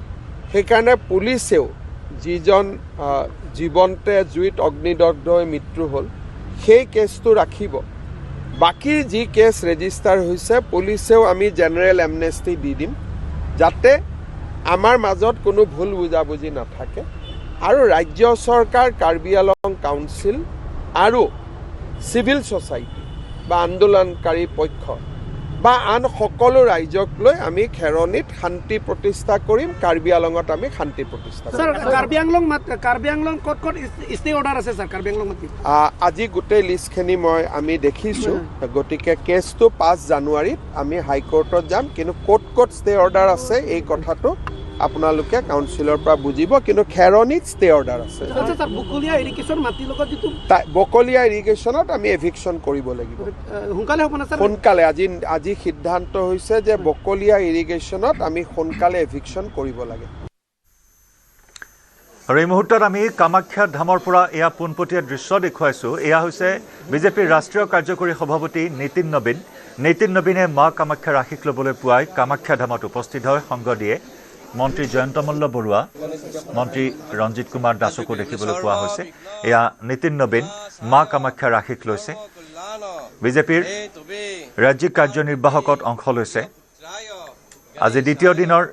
সেইকাৰণে পুলিচেও যিজন জীৱন্তে জুইত অগ্নিদগ্ধ হৈ মৃত্যু হ'ল সেই কেছটো ৰাখিব। বাকী যি কেছ ৰেজিষ্টাৰ হৈছে পুলিচেও আমি জেনেৰেল এমনেষ্টি দি দিম, যাতে আমাৰ মাজত কোনো ভুল বুজাবুজি নাথাকে। আৰু ৰাজ্য চৰকাৰ, কাৰ্বি আংলং কাউন্সিল আৰু চিভিল ছ'চাইটি বা আন্দোলনকাৰী পক্ষ বা আন সকলো ৰাইজক লৈ আমি খেৰণীত শান্তি প্ৰতিষ্ঠা কৰিম, কাৰ্বি আংলঙত আমি শান্তি প্ৰতিষ্ঠা কৰিম। কাৰ্বি আংলং ক'ত ষ্টে অৰ্ডাৰ আছে ছাৰ? কাৰ্বি আংলং আজি গোটেই লিষ্টখিনি আমি দেখিছোঁ, গতিকে কেছটো 5 জানুৱাৰীত আমি হাইকোৰ্টত যাম, কিন্তু ক'ত ষ্টে অৰ্ডাৰ আছে এই কথাটো আপোনালোকে কাউন্সিলৰ পৰা বুজিব, কিন্তু খেৰণীত ষ্টে অৰ্ডাৰ আছে। বকলীয়া ইৰিগেশ্যন মাটিৰ লগত যিটো বকলীয়া ইৰিগেশ্যনত আমি এভিকশ্যন কৰিব লাগিব সোনকালে হ'ব না ছাৰ? সোনকালে। আজি সিদ্ধান্ত হৈছে যে বকলীয়া ইৰিগেশ্যনত আমি সোনকালে এভিকশ্যন কৰিব লাগে। আৰু এই মুহূৰ্তত আমি কামাখ্যা ধামৰ পৰা এয়া পোনপটীয়া দৃশ্য দেখুৱাইছোঁ। এয়া হৈছে বিজেপিৰ ৰাষ্ট্ৰীয় কাৰ্যকৰী সভাপতি নীতিন নবীনে মা কামাখ্যাৰ আশীষ ল'বলৈ পুৱাই কামাখ্যা ধামত উপস্থিত হৈ সংগ দিয়ে। মন্ত্ৰী জয়ন্ত মল্ল বৰুৱা, মন্ত্ৰী ৰঞ্জিত কুমাৰ দাসকো দেখিবলৈ পোৱা হৈছে। এয়া নীতিন নবীন মা কামাখ্যাৰ আশীষ লৈছে। বিজেপিৰ ৰাজ্যিক কাৰ্যনিৰ্বাহকত অংশ লৈছে। আজি দ্বিতীয় দিনৰ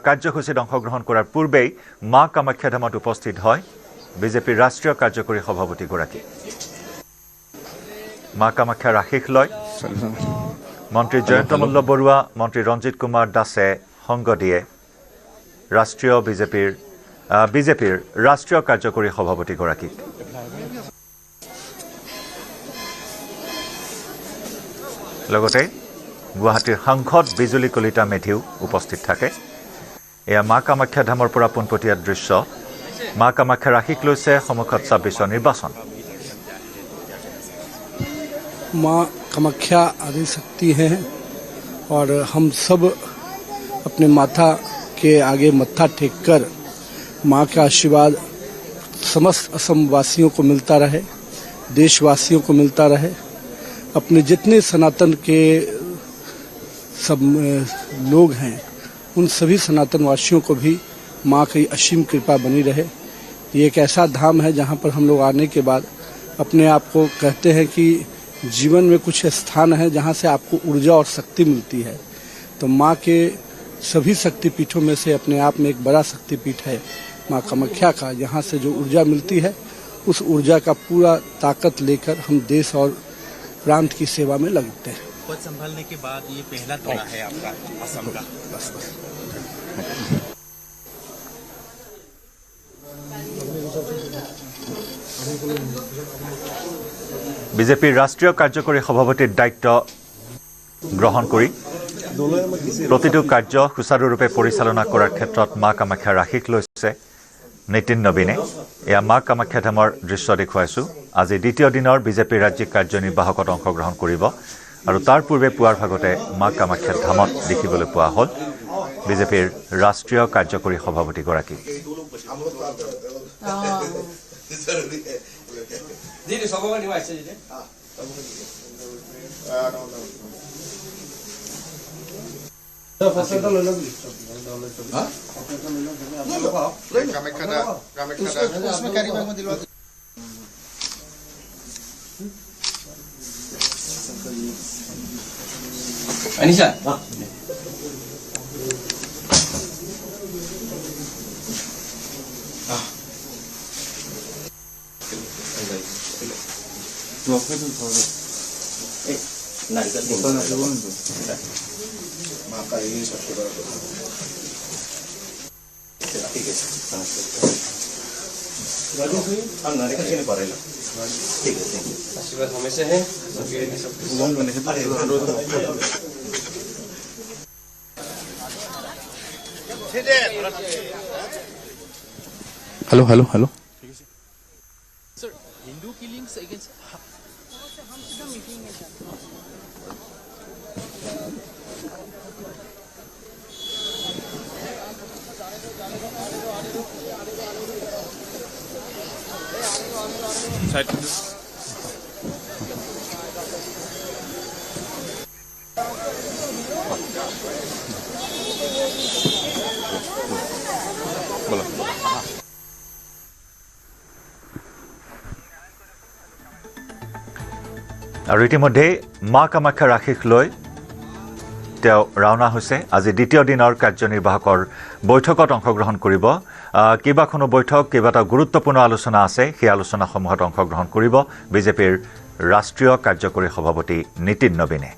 কাৰ্যসূচীত অংশগ্ৰহণ কৰাৰ পূৰ্বেই মা কামাখ্যা ধামত উপস্থিত হয় বিজেপিৰ ৰাষ্ট্ৰীয় কাৰ্যকৰী সভাপতিগৰাকী। মা কামাখ্যাৰ আশীষ লয় মন্ত্ৰী জয়ন্ত মল্ল বৰুৱা, মন্ত্ৰী ৰঞ্জিত কুমাৰ দাসে সংগ দিয়ে বিজেপিৰ ৰাষ্ট্ৰীয় কাৰ্যকৰী সভাপতিগৰাকীক। লগতে গুৱাহাটীৰ সাংসদ বিজুলী কলিতা মেধিও উপস্থিত থাকে। এয়া মা কামাখ্যা ধামৰ পৰা পোনপটীয়া দৃশ্য। মা কামাখ্যাৰ আশীষ লৈছে সন্মুখত 26 নিৰ্বাচন। माँ कामाख्या आदि शक्ति हैं और हम सब अपने माथा के आगे मत्था टेक कर माँ का आशीर्वाद समस्त असम वासियों को मिलता रहे, देशवासियों को मिलता रहे। अपने जितने सनातन के सब लोग हैं उन सभी सनातन वासियों को भी माँ की असीम कृपा बनी रहे। ये एक ऐसा धाम है जहाँ पर हम लोग आने के बाद अपने आप को कहते हैं कि जीवन में कुछ स्थान है जहाँ से आपको ऊर्जा और शक्ति मिलती है। तो माँ के सभी शक्तिपीठों में से अपने आप में एक बड़ा शक्तिपीठ है माँ कामाख्या का, यहाँ से जो ऊर्जा मिलती है उस ऊर्जा का पूरा ताकत लेकर हम देश और प्रांत की सेवा में लगते हैं। पद संभालने के बाद ये पहला दौरा है आपका असम का। বিজেপিৰ ৰাষ্ট্ৰীয় কাৰ্যকৰী সভাপতিৰ দায়িত্ব গ্ৰহণ কৰি প্ৰতিটো কাৰ্য সুচাৰুৰূপে পৰিচালনা কৰাৰ ক্ষেত্ৰত মা কামাখ্যাৰ আশীষ লৈছে নীতিন নবীনে। এয়া মা কামাখ্যা ধামৰ দৃশ্য দেখুৱাইছোঁ। আজি দ্বিতীয় দিনৰ বিজেপিৰ ৰাজ্যিক কাৰ্যনিৰ্বাহকত অংশগ্ৰহণ কৰিব আৰু তাৰ পূৰ্বে পুৱাৰ ভাগতে মা কামাখ্যা ধামত দেখিবলৈ পোৱা হ'ল বিজেপিৰ ৰাষ্ট্ৰীয় কাৰ্যকৰী সভাপতিগৰাকী। अनिशा आशीर्वाद हमेशा है। Hello hello hello sir, Hindu killings against আৰু ইতিমধ্যে মা কামাখ্যাৰ আশীষ লৈ তেওঁ ৰাওনা হৈছে। আজি দ্বিতীয় দিনৰ কাৰ্যনিৰ্বাহকৰ বৈঠকত অংশগ্ৰহণ কৰিব। কেইবাখনো বৈঠক, কেইবাটাও গুৰুত্বপূৰ্ণ আলোচনা আছে। সেই আলোচনাসমূহত অংশগ্ৰহণ কৰিব বিজেপিৰ ৰাষ্ট্ৰীয় কাৰ্যকৰী সভাপতি নীতিন নবীনে।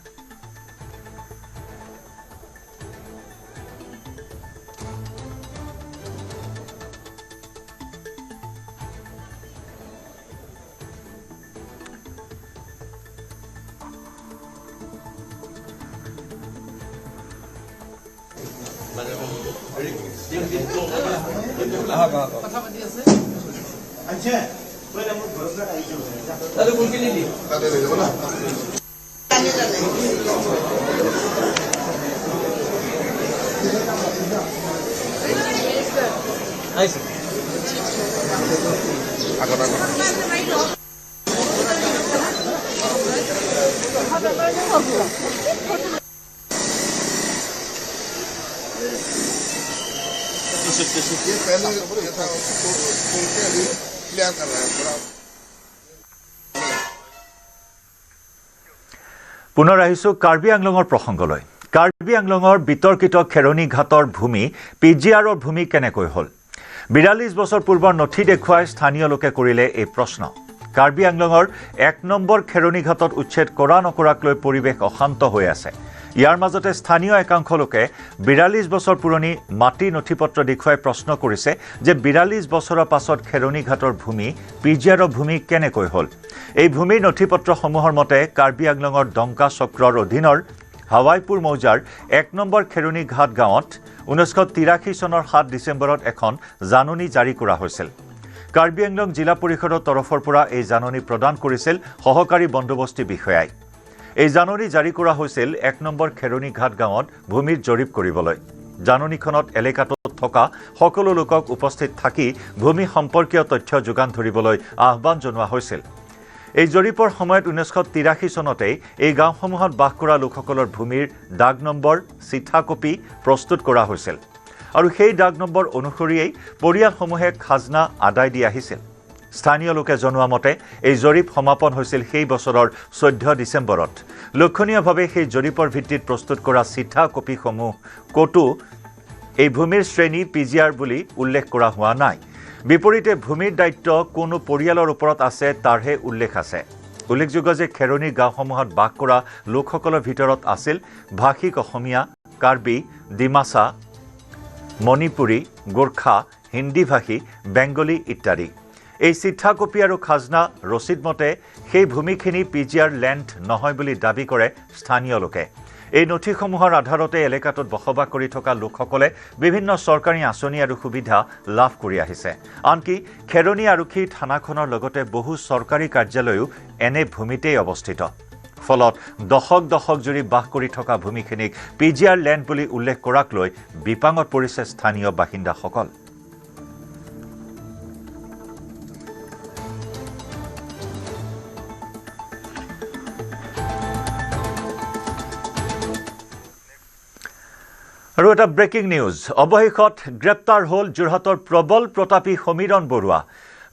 পুনৰ আহিছো কাৰ্বি আংলঙৰ প্ৰসংগলৈ। কাৰ্বি আংলঙৰ বিতৰ্কিত খেৰণী ঘাটৰ ভূমি পিজিআৰৰ ভূমি কেনেকৈ হ'ল? ৪২ বছৰ পূৰ্বৰ নথি দেখুৱাই স্থানীয় লোকে কৰিলে এই প্ৰশ্ন। কাৰ্বি আংলঙৰ ১ নম্বৰ খেৰণী ঘাটত উচ্ছেদ কৰা নকৰাক লৈ পৰিৱেশ অশান্ত হৈ আছে। ইয়াৰ মাজতে স্থানীয় একাংশ লোকে ৪২ বছৰ পুৰণি মাটি নথিপত্ৰ দেখুৱাই প্ৰশ্ন কৰিছে যে ৪২ বছৰৰ পাছত খেৰণী ঘাটৰ ভূমি পিজিআৰৰ ভূমি কেনেকৈ হ'ল? এই ভূমিৰ নথিপত্ৰসমূহৰ মতে কাৰ্বি আংলঙৰ ডংকা চক্ৰৰ অধীনৰ হাৱাইপুৰ মৌজাৰ ১ নম্বৰ খেৰণী ঘাট গাঁৱত ১৯৮৩ চনৰ ৭ ডিচেম্বৰত এখন জাননী জাৰি কৰা হৈছিল। কাৰ্বি আংলং জিলা পৰিষদৰ তৰফৰ পৰা এই জাননী প্ৰদান কৰিছিল সহকাৰী বন্দোবস্তি বিষয়াই। এই জাননী জাৰি কৰা হৈছিল ১ নম্বৰ খেৰণী ঘাট গাঁৱত ভূমিৰ জৰীপ কৰিবলৈ। জাননীখনত এলেকাটোত থকা সকলো লোকক উপস্থিত থাকি ভূমি সম্পৰ্কীয় তথ্য যোগান ধৰিবলৈ আহ্বান জনোৱা হৈছিল। এই জৰীপৰ সময়ত ১৯৮৩ চনতেই এই গাঁওসমূহত বাস কৰা লোকসকলৰ ভূমিৰ ডাক নম্বৰ চিঠা কপি প্ৰস্তুত কৰা হৈছিল আৰু সেই ডাক নম্বৰ অনুসৰিয়েই পৰিয়ালসমূহে খাজনা আদায় দি আহিছিল। স্থানীয় লোকে জনোৱা মতে এই জৰীপ সমাপন হৈছিল সেই বছৰৰ ১৪ ডিচেম্বৰত। লক্ষণীয়ভাৱে সেই জৰীপৰ ভিত্তিত প্ৰস্তুত কৰা চিঠা কপিসমূহ ক'তো এই ভূমিৰ শ্ৰেণী পিজিআৰ বুলি উল্লেখ কৰা হোৱা নাই। বিপৰীতে ভূমিৰ দায়িত্ব কোনো পৰিয়ালৰ ওপৰত আছে তাৰহে উল্লেখ আছে। উল্লেখযোগ্য যে খেৰণীৰ গাঁওসমূহত বাস কৰা লোকসকলৰ ভিতৰত আছিল ভাষিক অসমীয়া, কাৰ্বি, ডিমাছা, মণিপুৰী, গোৰ্খা, হিন্দীভাষী, বেংগলী ইত্যাদি। এই চিঠা কপি আৰু খাজনা ৰচিদ মতে সেই ভূমিখিনি পিজিআৰ লেণ্ড নহয় বুলি দাবী কৰে স্থানীয় লোকে। এই নথিসমূহৰ আধাৰতে এলেকাটোত বসবাস কৰি থকা লোকসকলে বিভিন্ন চৰকাৰী আঁচনি আৰু সুবিধা লাভ কৰি আহিছে। আনকি খেৰণী আৰক্ষী থানাখনৰ লগতে বহু চৰকাৰী কাৰ্যালয়ো এনে ভূমিতেই অৱস্থিত। ফলত দশক দশক জুৰি বাস কৰি থকা ভূমিখিনিক পিজিআৰ লেণ্ড বুলি উল্লেখ কৰাক লৈ বিপাঙত পৰিছে স্থানীয় বাসিন্দাসকল। আৰু এটা ব্ৰেকিং নিউজ। অৱশেষত গ্ৰেপ্তাৰ হ'ল যোৰহাটৰ প্ৰবল প্ৰতাপী সমীৰণ বৰুৱা।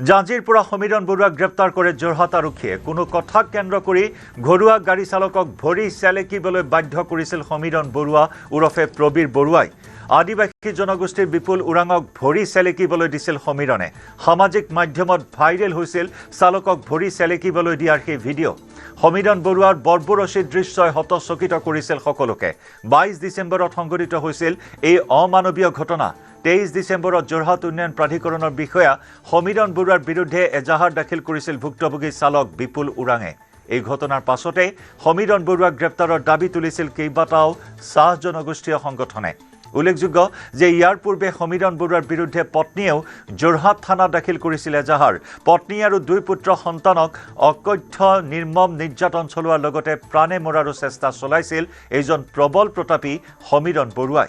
জাঁজিৰ পৰা সমীৰণ বৰুৱাক গ্ৰেপ্তাৰ কৰে যোৰহাট আৰক্ষীয়ে। কোনো কথাক কেন্দ্ৰ কৰি ঘৰুৱা গাড়ী চালকক ভৰি চেলেকিবলৈ বাধ্য কৰিছিল সমীৰণ বৰুৱা ওৰফে প্ৰবীৰ বৰুৱাই। আদিবাসী জনগোষ্ঠীৰ বিপুল ওৰাঙক ভৰি চেলেকিবলৈ দিছিল সমীৰণে। সামাজিক মাধ্যমত ভাইৰেল হৈছিল চালকক ভৰি চেলেকিবলৈ দিয়াৰ সেই ভিডিঅ'। সমীৰণ বৰুৱাৰ বৰ্বৰচিত দৃশ্যই হতচকিত কৰিছিল সকলোকে। ২২ ডিচেম্বৰত সংঘটিত হৈছিল এই অমানৱীয় ঘটনা। ২৩ ডিচেম্বৰত যোৰহাট উন্নয়ন প্ৰাধিকৰণৰ বিষয়া সমীৰণ বৰুৱাৰ বিৰুদ্ধে এজাহাৰ দাখিল কৰিছিল ভুক্তভোগী চালক বিপুল ওৰাঙে। এই ঘটনাৰ পাছতে সমীৰণ বৰুৱাক গ্ৰেপ্তাৰৰ দাবী তুলিছিল কেইবাটাও চাহ জনগোষ্ঠীয় সংগঠনে। উল্লেখযোগ্য যে ইয়াৰ পূৰ্বে সমীৰণ বৰুৱাৰ বিৰুদ্ধে পত্নীয়েও যোৰহাট থানাত দাখিল কৰিছিল এজাহাৰ। পত্নী আৰু ২ পুত্ৰ সন্তানক অকথ্য নিৰ্মম নিৰ্যাতন চলোৱাৰ লগতে প্ৰাণে মৰাৰো চেষ্টা চলাইছিল এইজন প্ৰবল প্ৰতাপী সমীৰণ বৰুৱাই।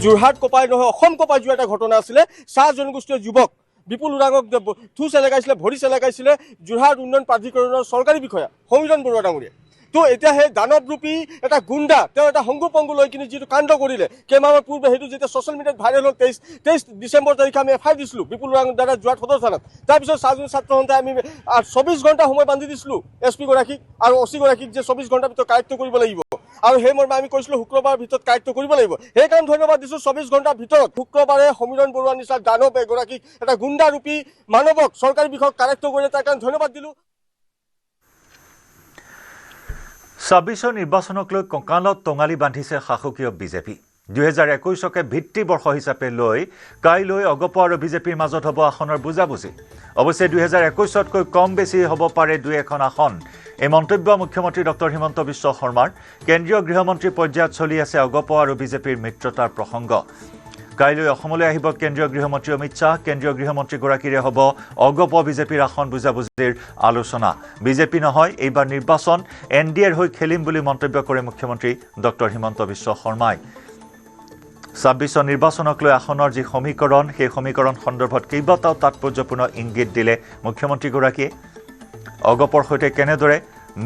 যোৰহাট কপাই নহয় অসম কপাই যোৱা এটা ঘটনা আছিলে। চাহ জনগোষ্ঠীয় যুৱক বিপুল ওৰাঙক থু চেলেকাইছিলে, ভৰি চেলেকাইছিলে যোৰহাট উন্নয়ন প্ৰাধিকৰণৰ চৰকাৰী বিষয়া সমীৰণ বৰুৱা ডাঙৰীয়া। তো এতিয়া সেই দানৱৰূপী এটা গুণ্ডা তেওঁ এটা সংগোপংগু লৈ কিনে যিটো কাণ্ড কৰিলে কেইমাহৰ পূৰ্বে সেইটো যেতিয়া ছ'চিয়েল মিডিয়াত ভাইৰেল হ'ল 23 ডিচেম্বৰ তাৰিখে আমি এফআইআৰ দিছিলোঁ বিপুল বৰুৱাৰ দ্বাৰা যোৰহাট সদৰ থানাত। তাৰপিছত 7জন ছাত্ৰ সন্থাই আমি 24 ঘণ্টা সময় বান্ধি দিছিলোঁ SP গৰাকীক আৰু OC গৰাকীক যে 24 ঘণ্টাৰ ভিতৰত কাৰ্য কৰিব লাগিব আৰু সেই মৰ্মে আমি কৈছিলোঁ শুক্ৰবাৰৰ ভিতৰত কাৰ্য কৰিব লাগিব। সেইকাৰণে ধন্যবাদ দিছোঁ 24 ঘণ্টাৰ ভিতৰত শুক্ৰবাৰে সমীৰণ বৰুৱাৰ নিচিনা দানৱ এগৰাকীক এটা গুণ্ডাৰূপী মানৱক চৰকাৰী বিষয়ক কাৰ্য কৰিলে তাৰ কাৰণে ধন্যবাদ দিলোঁ। 26 নিৰ্বাচনক লৈ কঁকালত টঙালি বান্ধিছে শাসকীয় বিজেপি। 2021কে ভিত্তি বৰ্ষ হিচাপে লৈ কাইলৈ অগপ আৰু বিজেপিৰ মাজত হ'ব আসনৰ বুজাবুজি। অৱশ্যে 2021তকৈ কম বেছি হ'ব পাৰে দুই এখন আসন। এই মন্তব্য মুখ্যমন্ত্ৰী ডক্টৰ হিমন্ত বিশ্ব শৰ্মাৰ। কেন্দ্ৰীয় গৃহমন্ত্ৰী পৰ্যায়ত চলি আছে অগপ আৰু বিজেপিৰ মিত্ৰতাৰ প্ৰসংগ। কাইলৈ অসমলৈ আহিব কেন্দ্ৰীয় গৃহমন্ত্ৰী অমিত শ্বাহ। কেন্দ্ৰীয় গৃহমন্ত্ৰীগৰাকীৰে হ'ব অগপ বিজেপিৰ আসন বুজাবুজিৰ আলোচনা। বিজেপি নহয়, এইবাৰ নিৰ্বাচন NDAৰ হৈ খেলিম বুলি মন্তব্য কৰে মুখ্যমন্ত্ৰী ডক্টৰ হিমন্ত বিশ্ব শৰ্মাই। 26 নিৰ্বাচনক লৈ আসনৰ যি সমীকৰণ, সেই সমীকৰণ সন্দৰ্ভত কেইবাটাও তাৎপৰ্যপূৰ্ণ ইংগিত দিলে মুখ্যমন্ত্ৰীগৰাকীয়ে। অগপৰ সৈতে কেনেদৰে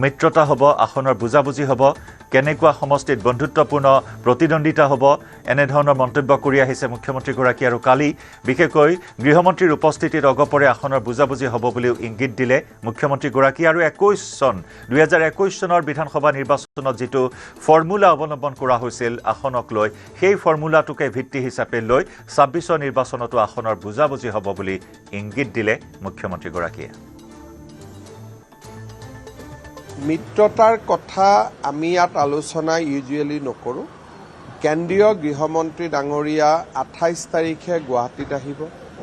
মিত্ৰতা হ'ব, আসনৰ বুজাবুজি হ'ব, কেনেকুৱা সমষ্টিত বন্ধুত্বপূৰ্ণ প্ৰতিদ্বন্দ্বিতা হ'ব, এনেধৰণৰ মন্তব্য কৰি আহিছে মুখ্যমন্ত্ৰীগৰাকী। আৰু কালি বিশেষকৈ গৃহমন্ত্ৰীৰ উপস্থিতিত অগপৰে আসনৰ বুজাবুজি হ'ব বুলিও ইংগিত দিলে মুখ্যমন্ত্ৰীগৰাকী। আৰু 2021 চনৰ বিধানসভা নিৰ্বাচনত যিটো ফৰ্মুলা অৱলম্বন কৰা হৈছিল আসনক লৈ, সেই ফৰ্মুলাটোকে ভিত্তি হিচাপে লৈ 26 নিৰ্বাচনতো আসনৰ বুজাবুজি হ'ব বুলি ইংগিত দিলে মুখ্যমন্ত্ৰীগৰাকীয়ে। মিত্ৰতাৰ কথা আমি ইয়াত আলোচনা ইউজুৱেলি নকৰোঁ। কেন্দ্ৰীয় গৃহমন্ত্ৰী ডাঙৰীয়া 28 তাৰিখে গুৱাহাটীত আহিব।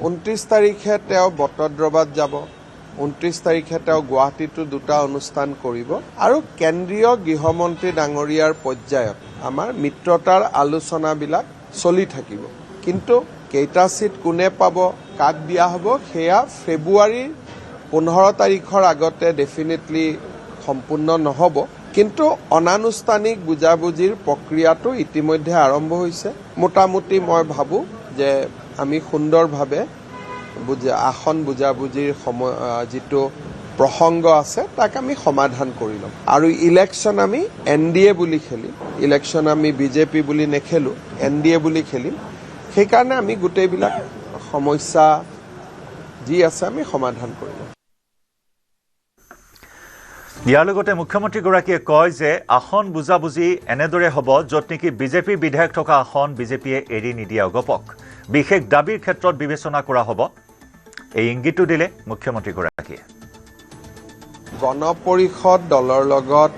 29 তাৰিখে তেওঁ বটদ্ৰৱাত যাব। 29 তাৰিখে তেওঁ গুৱাহাটীতো দুটা অনুষ্ঠান কৰিব। আৰু কেন্দ্ৰীয় গৃহমন্ত্ৰী ডাঙৰীয়াৰ পৰ্যায়ত আমাৰ মিত্ৰতাৰ আলোচনাবিলাক চলি থাকিব। কিন্তু কেইটা চিট কোনে পাব, কাক দিয়া হ'ব, সেয়া ফেব্ৰুৱাৰীৰ 15 তাৰিখৰ আগতে ডেফিনেটলি সম্পূৰ্ণ নহ'ব। কিন্তু অনানুষ্ঠানিক বুজাবুজিৰ প্ৰক্ৰিয়াটো ইতিমধ্যে আৰম্ভ হৈছে। মোটামুটি মই ভাবোঁ যে আমি সুন্দৰভাৱে আসন বুজাবুজিৰ যিটো প্ৰসংগ আছে তাক আমি সমাধান কৰি ল'ম। আৰু ইলেকশ্যন আমি NDA বুলি খেলিম, ইলেকশ্যন আমি বিজেপি বুলি নেখেলোঁ, NDA বুলি খেলিম। সেইকাৰণে আমি গোটেইবিলাক সমস্যা যি আছে আমি সমাধান কৰি ল'ম। ইয়াৰ লগতে মুখ্যমন্ত্ৰীগৰাকীয়ে কয় যে আসন বুজাবুজি এনেদৰে হ'ব য'ত নেকি বিজেপিৰ বিধায়ক থকা আসন বিজেপিয়ে এৰি নিদিয়ে অগপক। বিশেষ দাবীৰ ক্ষেত্ৰত বিবেচনা কৰা হ'ব, এই ইংগিতটো দিলে মুখ্যমন্ত্ৰীগৰাকীয়ে। গণ পৰিষদ দলৰ লগত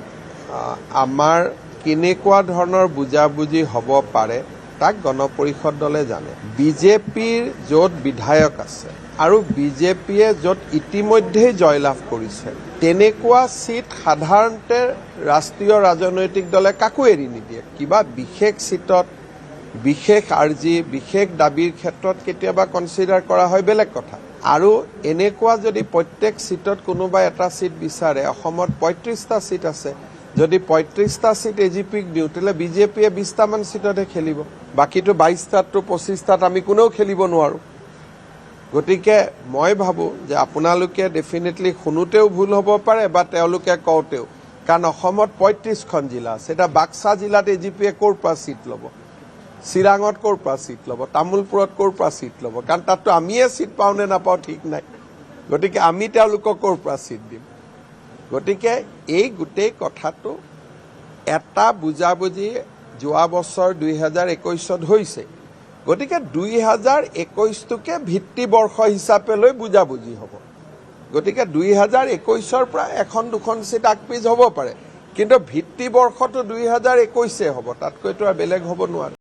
আমাৰ কেনেকুৱা ধৰণৰ বুজাবুজি হ'ব পাৰে তাক গণ পৰিষদ দলে জানে। বিজেপিৰ য'ত বিধায়ক আছে আৰু বিজেপিয়ে য'ত ইতিমধ্যেই জয়লাভ কৰিছে, তেনেকুৱা চিট সাধাৰণতে ৰাষ্ট্ৰীয় ৰাজনৈতিক দলে কাকো এৰি নিদিয়ে। কিবা বিশেষ চিটত বিশেষ আৰ্জি, বিশেষ দাবীৰ ক্ষেত্ৰত কেতিয়াবা কনচিডাৰ কৰা হয়, বেলেগ কথা। আৰু এনেকুৱা যদি প্ৰত্যেক চিটত কোনোবা এটা চিট বিচাৰে, অসমত 35টা চিট আছে, যদি 35টা চিট AGPক দিওঁ তেতিয়াহ'লে বিজেপিয়ে 20টামান চিটতহে খেলিব। বাকীটো 22টাতটো 25টাত আমি কোনেও খেলিব নোৱাৰোঁ। গতিকে মই ভাবোঁ যে আপোনালোকে ডেফিনেটলি শুনোতেও ভুল হ'ব পাৰে বা তেওঁলোকে কওঁতেও, কাৰণ অসমত 35খন জিলা আছে। এতিয়া বাক্সা জিলাত AGPয়ে ক'ৰ পৰা চিট ল'ব, চিৰাঙত ক'ৰ পৰা চিট ল'ব, তামোলপুৰত ক'ৰ পৰা চিট ল'ব, কাৰণ তাততো আমিয়ে চিট পাওঁ নে নাপাওঁ ঠিক নাই। গতিকে আমি তেওঁলোকক ক'ৰ পৰা চিট দিম। গতিকে এই গোটেই কথাটো এটা বুজাবুজি যোৱা বছৰ 2021ত হৈছে। গতিকে 2021টোকে ভিত্তিবৰ্ষ হিচাপে লৈ বুজাবুজি হ'ব। গতিকে 2021ৰ পৰা এখন দুখন চিট আগপিছ হ'ব পাৰে, কিন্তু ভিত্তিবৰ্ষটো 2021 হ'ব, তাতকৈতো আৰু বেলেগ হ'ব নোৱাৰে।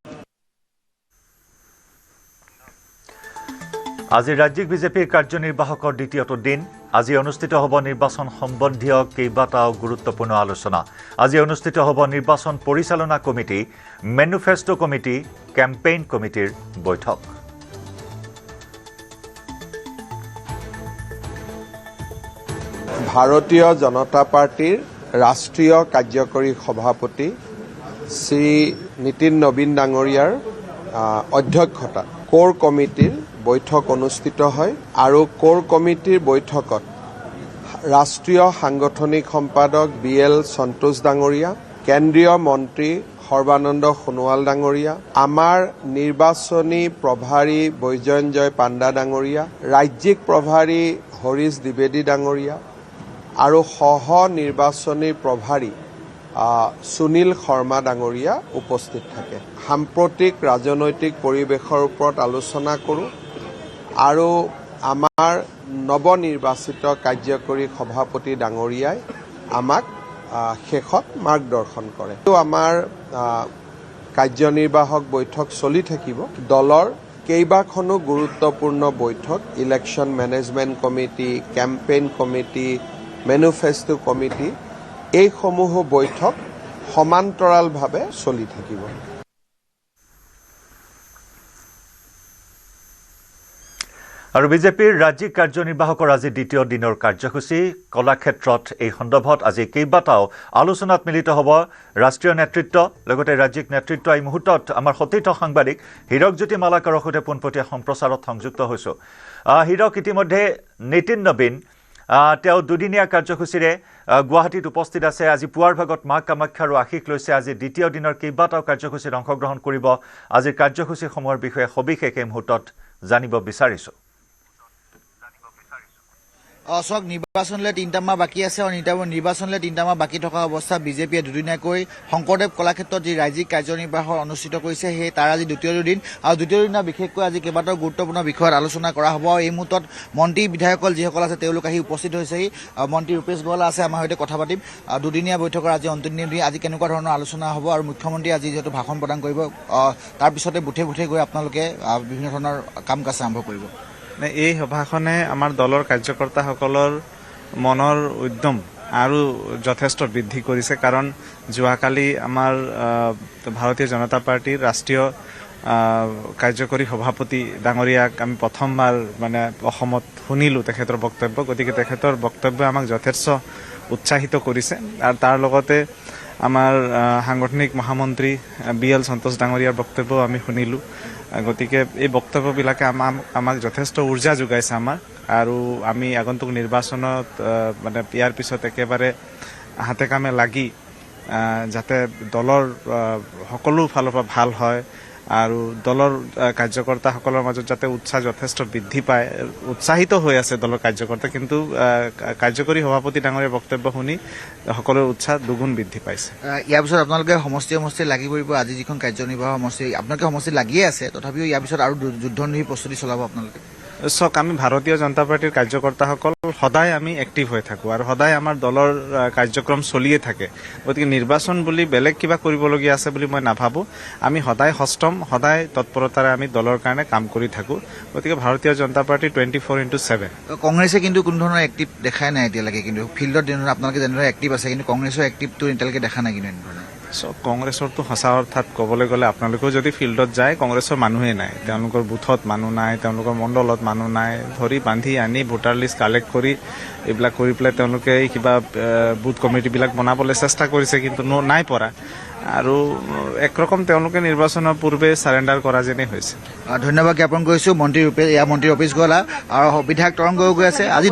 আজি ৰাজ্যিক বিজেপিৰ কাৰ্যনিৰ্বাহকৰ দ্বিতীয়টো দিন। আজি অনুষ্ঠিত হ'ব নিৰ্বাচন সম্বন্ধীয় কেইবাটাও গুৰুত্বপূৰ্ণ আলোচনা। আজি অনুষ্ঠিত হ'ব নিৰ্বাচন পৰিচালনা কমিটি, মেনুফেষ্টো কমিটি, কেম্পেইন কমিটিৰ বৈঠক। ভাৰতীয় জনতা পাৰ্টীৰ ৰাষ্ট্ৰীয় কাৰ্যকৰী সভাপতি শ্ৰী নীতিন নবীন ডাঙৰীয়াৰ অধ্যক্ষতাত কোৰ কমিটিৰ বৈঠক অনুষ্ঠিত হয়। আৰু কোৰ কমিটিৰ বৈঠকত ৰাষ্ট্ৰীয় সাংগঠনিক সম্পাদক BL সন্তোষ ডাঙৰীয়া, কেন্দ্ৰীয় মন্ত্ৰী সৰ্বানন্দ সোণোৱাল ডাঙৰীয়া, আমাৰ নিৰ্বাচনী প্ৰভাৰী বৈজয়ন্তজয় পাণ্ডা ডাঙৰীয়া, ৰাজ্যিক প্ৰভাৰী হৰিশ দ্বিবেদী ডাঙৰীয়া আৰু সহ নিৰ্বাচনী প্ৰভাৰী সুনীল শৰ্মা ডাঙৰীয়া উপস্থিত থাকে। সাম্প্ৰতিক ৰাজনৈতিক পৰিৱেশৰ ওপৰত আলোচনা কৰোঁ আৰু আমাৰ নৱনিৰ্বাচিত কাৰ্যকৰী সভাপতি ডাঙৰীয়াই আমাক শেষত মাৰ্গদৰ্শন কৰে। আমাৰ কাৰ্যনিৰ্বাহক বৈঠক চলি থাকিব। দলৰ কেইবাখনো গুৰুত্বপূৰ্ণ বৈঠক, election management committee, campaign committee, manifesto committee, এইসমূহ বৈঠক সমান্তৰালভাৱে চলি থাকিব। আৰু বিজেপিৰ ৰাজ্যিক কাৰ্যনিৰ্বাহকৰ আজি দ্বিতীয় দিনৰ কাৰ্যসূচী কলাক্ষেত্ৰত। এই সন্দৰ্ভত আজি কেইবাটাও আলোচনাত মিলিত হ'ব ৰাষ্ট্ৰীয় নেতৃত্ব, লগতে ৰাজ্যিক নেতৃত্ব। এই মুহূৰ্তত আমাৰ সতীৰ্থ সাংবাদিক হীৰকজ্যোতি মালাকাৰৰ সৈতে পোনপটীয়া সম্প্ৰচাৰত সংযুক্ত হৈছোঁ। হীৰক, ইতিমধ্যে নীতিন নবীন তেওঁ দুদিনীয়া কাৰ্যসূচীৰে গুৱাহাটীত উপস্থিত আছে। আজি পুৱাৰ ভাগত মা কামাখ্যাৰো আশীষ লৈছে। আজি দ্বিতীয় দিনৰ কেইবাটাও কাৰ্যসূচীত অংশগ্ৰহণ কৰিব। আজিৰ কাৰ্যসূচীসমূহৰ বিষয়ে সবিশেষ এই মুহূৰ্তত জানিব বিচাৰিছোঁ। অশোক, নিৰ্বাচনলৈ 3টা মাহ বাকী আছে আৰু নিৰ্বাচনলৈ 3টা মাহ বাকী থকা অৱস্থাত বিজেপিয়ে দুদিনীয়াকৈ শংকৰদেৱ কলাক্ষেত্ৰত যি ৰাজ্যিক কাৰ্যনিৰ্বাহক অনুষ্ঠিত কৰিছে, সেই তাৰ আজি দ্বিতীয় দিন। আৰু দ্বিতীয় দিনা বিশেষকৈ আজি কেইবাটাও গুৰুত্বপূৰ্ণ বিষয়ত আলোচনা কৰা হ'ব। আৰু এই মুহূৰ্তত মন্ত্ৰী বিধায়কসকল যিসকল আছে তেওঁলোক আহি উপস্থিত হৈছেহি। মন্ত্ৰী ৰূপেশ গোৱালা আছে আমাৰ সৈতে, কথা পাতিম। দুদিনীয়া বৈঠকৰ আজি অন্তিম দিন। আজি কেনেকুৱা ধৰণৰ আলোচনা হ'ব আৰু মুখ্যমন্ত্ৰীয়ে আজি যিহেতু ভাষণ প্ৰদান কৰিব, তাৰপিছতে বুথে বুথে গৈ আপোনালোকে বিভিন্ন ধৰণৰ কাম কাজ আৰম্ভ কৰিব। এই সভাখনে আমাৰ দলৰ কাৰ্যকৰ্তাসকলৰ মনৰ উদ্যম আৰু যথেষ্ট বৃদ্ধি কৰিছে। কাৰণ যোৱাকালি আমাৰ ভাৰতীয় জনতা পাৰ্টীৰ ৰাষ্ট্ৰীয় কাৰ্যকৰী সভাপতি ডাঙৰীয়াক আমি প্ৰথমবাৰ অসমত শুনিলোঁ তেখেতৰ বক্তব্য। গতিকে তেখেতৰ বক্তব্যই আমাক যথেষ্ট উৎসাহিত কৰিছে। আৰু তাৰ লগতে আমাৰ সাংগঠনিক মহামন্ত্ৰী BL সন্তোষ ডাঙৰীয়াৰ বক্তব্যও আমি শুনিলোঁ। গতিকে এই বক্তব্যবিলাকে আমাক যথেষ্ট উৰ্জা যোগাইছে আমাৰ। আৰু আমি আগন্তুক নিৰ্বাচনত ইয়াৰ পিছত একেবাৰে হাতে কামে লাগি যাতে দলৰ সকলো ফালৰ পৰা ভাল হয় আৰু দলৰ কাৰ্যকৰ্তাসকলৰ মাজত যাতে উৎসাহ যথেষ্ট বৃদ্ধি পায়। উৎসাহিত হৈ আছে দলৰ কাৰ্যকৰ্তা, কিন্তু কাৰ্যকৰী সভাপতি ডাঙৰীয়াৰ বক্তব্য শুনি সকলোৰে উৎসাহ দুগুণ বৃদ্ধি পাইছে। ইয়াৰ পিছত আপোনালোকে সমষ্টি লাগি পৰিব। আজি যিখন কাৰ্যনিৰ্বাহ সমষ্টি আপোনালোকে সমষ্টি লাগিয়ে আছে, তথাপিও ইয়াৰ পিছত আৰু যুদ্ধনিৰ্বাহী প্ৰস্তুতি চলাব আপোনালোকে। চাওক, আমি ভাৰতীয় জনতা পাৰ্টীৰ কাৰ্যকৰ্তাসকল সদায় আমি এক্টিভ হৈ থাকোঁ আৰু সদায় আমাৰ দলৰ কাৰ্যক্ৰম চলিয়ে থাকে। গতিকে নিৰ্বাচন বুলি বেলেগ কিবা কৰিবলগীয়া আছে বুলি মই নাভাবোঁ। আমি সদায় সষ্টম, সদায় তৎপৰতাৰে আমি দলৰ কাৰণে কাম কৰি থাকোঁ। গতিকে ভাৰতীয় জনতা পাৰ্টি 24/7। কংগ্ৰেছে কিন্তু কোনো ধৰণৰ এক্টিভ দেখাই নাই এতিয়ালৈকে। কিন্তু ফিল্ডত আপোনালোকে যেনেদৰে এক্টিভ আছে, কিন্তু কংগ্ৰেছৰ এক্টিভটো এতিয়ালৈকে দেখা নাই কিন্তু এনেধৰণে। কংগ্ৰেছৰতো সঁচা অৰ্থাৎ ক'বলৈ গ'লে আপোনালোকেও যদি ফিল্ডত যায়, কংগ্ৰেছৰ মানুহেই নাই। তেওঁলোকৰ বুথত মানুহ নাই, তেওঁলোকৰ মণ্ডলত মানুহ নাই। ধৰি বান্ধি আনি ভোটাৰ লিষ্ট কালেক্ট কৰি এইবিলাক কৰি পেলাই তেওঁলোকে কিবা বুথ কমিটিবিলাক বনাবলৈ চেষ্টা কৰিছে, কিন্তু নাই পৰা। আৰু একৰকম তেওঁলোকে নিৰ্বাচনৰ পূৰ্বে চাৰেণ্ডাৰ কৰা যেনেই হৈছে। ধন্যবাদ জ্ঞাপন কৰিছোঁ মন্ত্ৰী ৰূপেশ গোৱালা আৰু বিধায়ক তৰংগ গগৈ আছে। আজি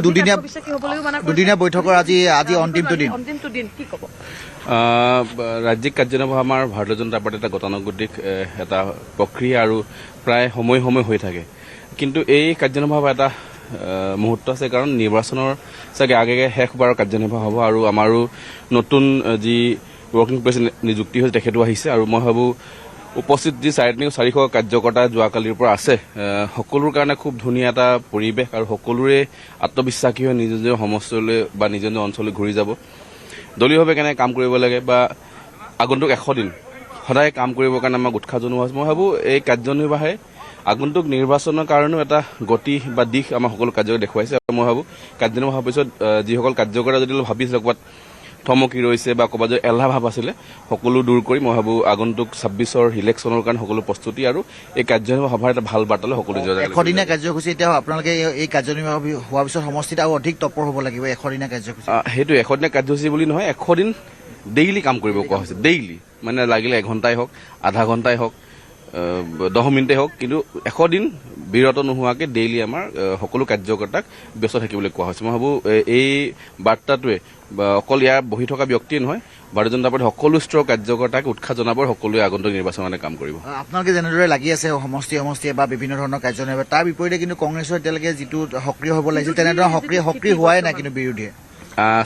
দুদিনীয়া বৈঠকৰ আজি অন্তিমটো দিন। ৰাজ্যিক কাৰ্যনিৰ্বাহ আমাৰ ভাৰতীয় জনতা পাৰ্টীৰ এটা গতানুগতিক এটা প্ৰক্ৰিয়া আৰু প্ৰায় সময় হৈ থাকে। কিন্তু এই কাৰ্যনিৰ্বাহ এটা মুহূৰ্ত আছে, কাৰণ নিৰ্বাচনৰ চাগে আগে শেষ হোৱাৰ কাৰ্যনিৰ্বাহ হ'ব। আৰু আমাৰো নতুন যি ৱৰ্কিং প্ৰেচিডেণ্ট নিযুক্তি হৈছে তেখেতো আহিছে। আৰু মই ভাবোঁ উপস্থিত যি 450 কাৰ্যকৰ্তা যোৱাকালিৰ পৰা আছে, সকলোৰ কাৰণে খুব ধুনীয়া এটা পৰিৱেশ আৰু সকলোৰে আত্মবিশ্বাসী হৈ নিজ নিজৰ সমষ্টিলৈ বা নিজ নিজৰ অঞ্চললৈ ঘূৰি যাব। দলীয়ভাৱে কেনেকৈ কাম কৰিব লাগে বা আগন্তুক 100 দিন সদায় কাম কৰিবৰ কাৰণে আমাক উৎসাহ জনোৱা হৈছে। মই ভাবোঁ এই কাৰ্যনিৰ্বাহে আগন্তুক নিৰ্বাচনৰ কাৰণেও এটা গতি বা দিশ আমাৰ সকলো কাৰ্যকৰ্তাই দেখুৱাইছে। আৰু মই ভাবোঁ কাৰ্যনিৰ্বাহৰ পিছত যিসকল কাৰ্যকৰ্তা যদি ভাবিছিলে ক'ৰবাত থমকি ৰৈছে বা ক'ৰবাত যদি এলাহ ভাৱ আছিলে, সকলো দূৰ কৰি মই ভাবোঁ আগন্তুক 26ৰ ইলেকশ্যনৰ কাৰণে সকলো প্ৰস্তুতি আৰু এই কাৰ্যনিৰ্বাহ সভাৰ এটা ভাল বাৰ্তালৈ সকলো যোৱা যায়। 100 দিনীয়া কাৰ্যসূচী এতিয়া আপোনালোকে এই কাৰ্যনিৰ্বাহ হোৱাৰ পিছত সমষ্টিত আৰু অধিক তৎপৰ হ'ব লাগিব। 100 দিনীয়া কাৰ্যসূচী সেইটো 100 দিনীয়া কাৰ্যসূচী বুলি নহয়, 100 দিন ডেইলি কাম কৰিব কোৱা হৈছে। ডেইলি লাগিলে 1 ঘণ্টাই হওক, আধা ঘণ্টাই হওক, 10 মিনিটে হওক কিন্তু 100 দিন বিৰত নোহোৱাকৈ ডেইলি আমাৰ সকলো কাৰ্যকৰ্তাক ব্যস্ত থাকিবলৈ কোৱা হৈছে মই ভাবোঁ এই বাৰ্তাটোৱে অকল ইয়াৰ বহি থকা ব্যক্তিয়ে নহয় ভাৰতীয় জনতা পাৰ্টীৰ সকলো স্তৰৰ কাৰ্যকৰ্তাক উৎসাহ জনাবৰ সকলোৱে আগন্তুক নিৰ্বাচনৰ কাৰণে কাম কৰিব আপোনালোকে যেনেদৰে লাগি আছে সমষ্টিয়ে বা বিভিন্ন ধৰণৰ কাৰ্যনিৰ্বাহ তাৰ বিপৰীতে কিন্তু কংগ্ৰেছৰ এতিয়ালৈকে যিটো সক্ৰিয় হ'ব লাগিছিল তেনেধৰণৰ সক্ৰিয় হোৱাই নাই কিন্তু বিৰোধীয়ে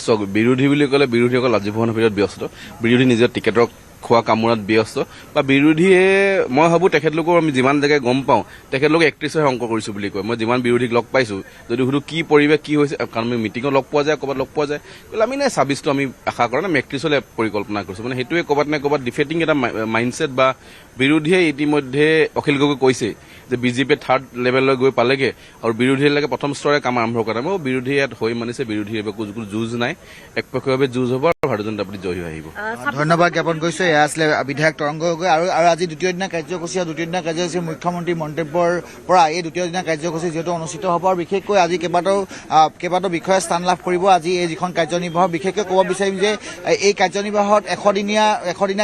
চাওক বিৰোধী বুলি ক'লে বিৰোধীসকল ৰাজভৱনৰ ভিতৰত ব্যস্ত বিৰোধী নিজৰ টিকেটৰ খোৱা কামোৰাত ব্যস্ত বা বিৰোধীয়ে মই ভাবোঁ তেখেতলোকৰ আমি যিমান জেগাই গম পাওঁ তেখেতলোকে 31 অংক কৰিছোঁ বুলি কয় মই যিমান বিৰোধীক লগ পাইছোঁ যদি সুধো কি পৰিৱেশ কি হৈছে কাৰণ আমি মিটিঙত লগ পোৱা যায় ক'ৰবাত লগ পোৱা যায় ক'লে আমি নাই 26টো আমি আশা কৰা নাই 31লৈ পৰিকল্পনা কৰিছোঁ মানে সেইটোৱে ক'ৰবাত নাই ক'ৰবাত ডিফেটিং এটা মাইণ্ডছেট বা বিৰোধীয়ে ইতিমধ্যে অখিল গগৈ কৈছে যে বিজেপিয়ে 3rd লেভেললৈ গৈ পালেগে আৰু বিৰোধীলৈকে প্ৰথম স্তৰে কাম আৰম্ভ কৰা মই বিৰোধী ইয়াত হৈ মানিছে বিৰোধীৰ কোনো যুঁজ নাই একপক্ষীয়ভাৱে যুঁজ হ'ব আৰু ভাৰতীয় জনতা পাৰ্টি জয়ী হৈ আহিব ধন্যবাদ জ্ঞাপন কৰিছোঁ এয়া আছিলে বিধায়ক তৰংগ গগৈ আৰু আজি দ্বিতীয় দিনা কাৰ্যসূচী মুখ্যমন্ত্ৰীৰ মন্তব্যৰ পৰা এই দ্বিতীয় দিনা কাৰ্যসূচী যিহেতু অনুষ্ঠিত হ'ব আৰু বিশেষকৈ আজি কেইবাটাও বিষয়ে স্থান লাভ কৰিব আজি এই যিখন কাৰ্যনিৰ্বাহ বিশেষকৈ ক'ব বিচাৰিম যে এই কাৰ্যনিৰ্বাহত 100 দিনীয়া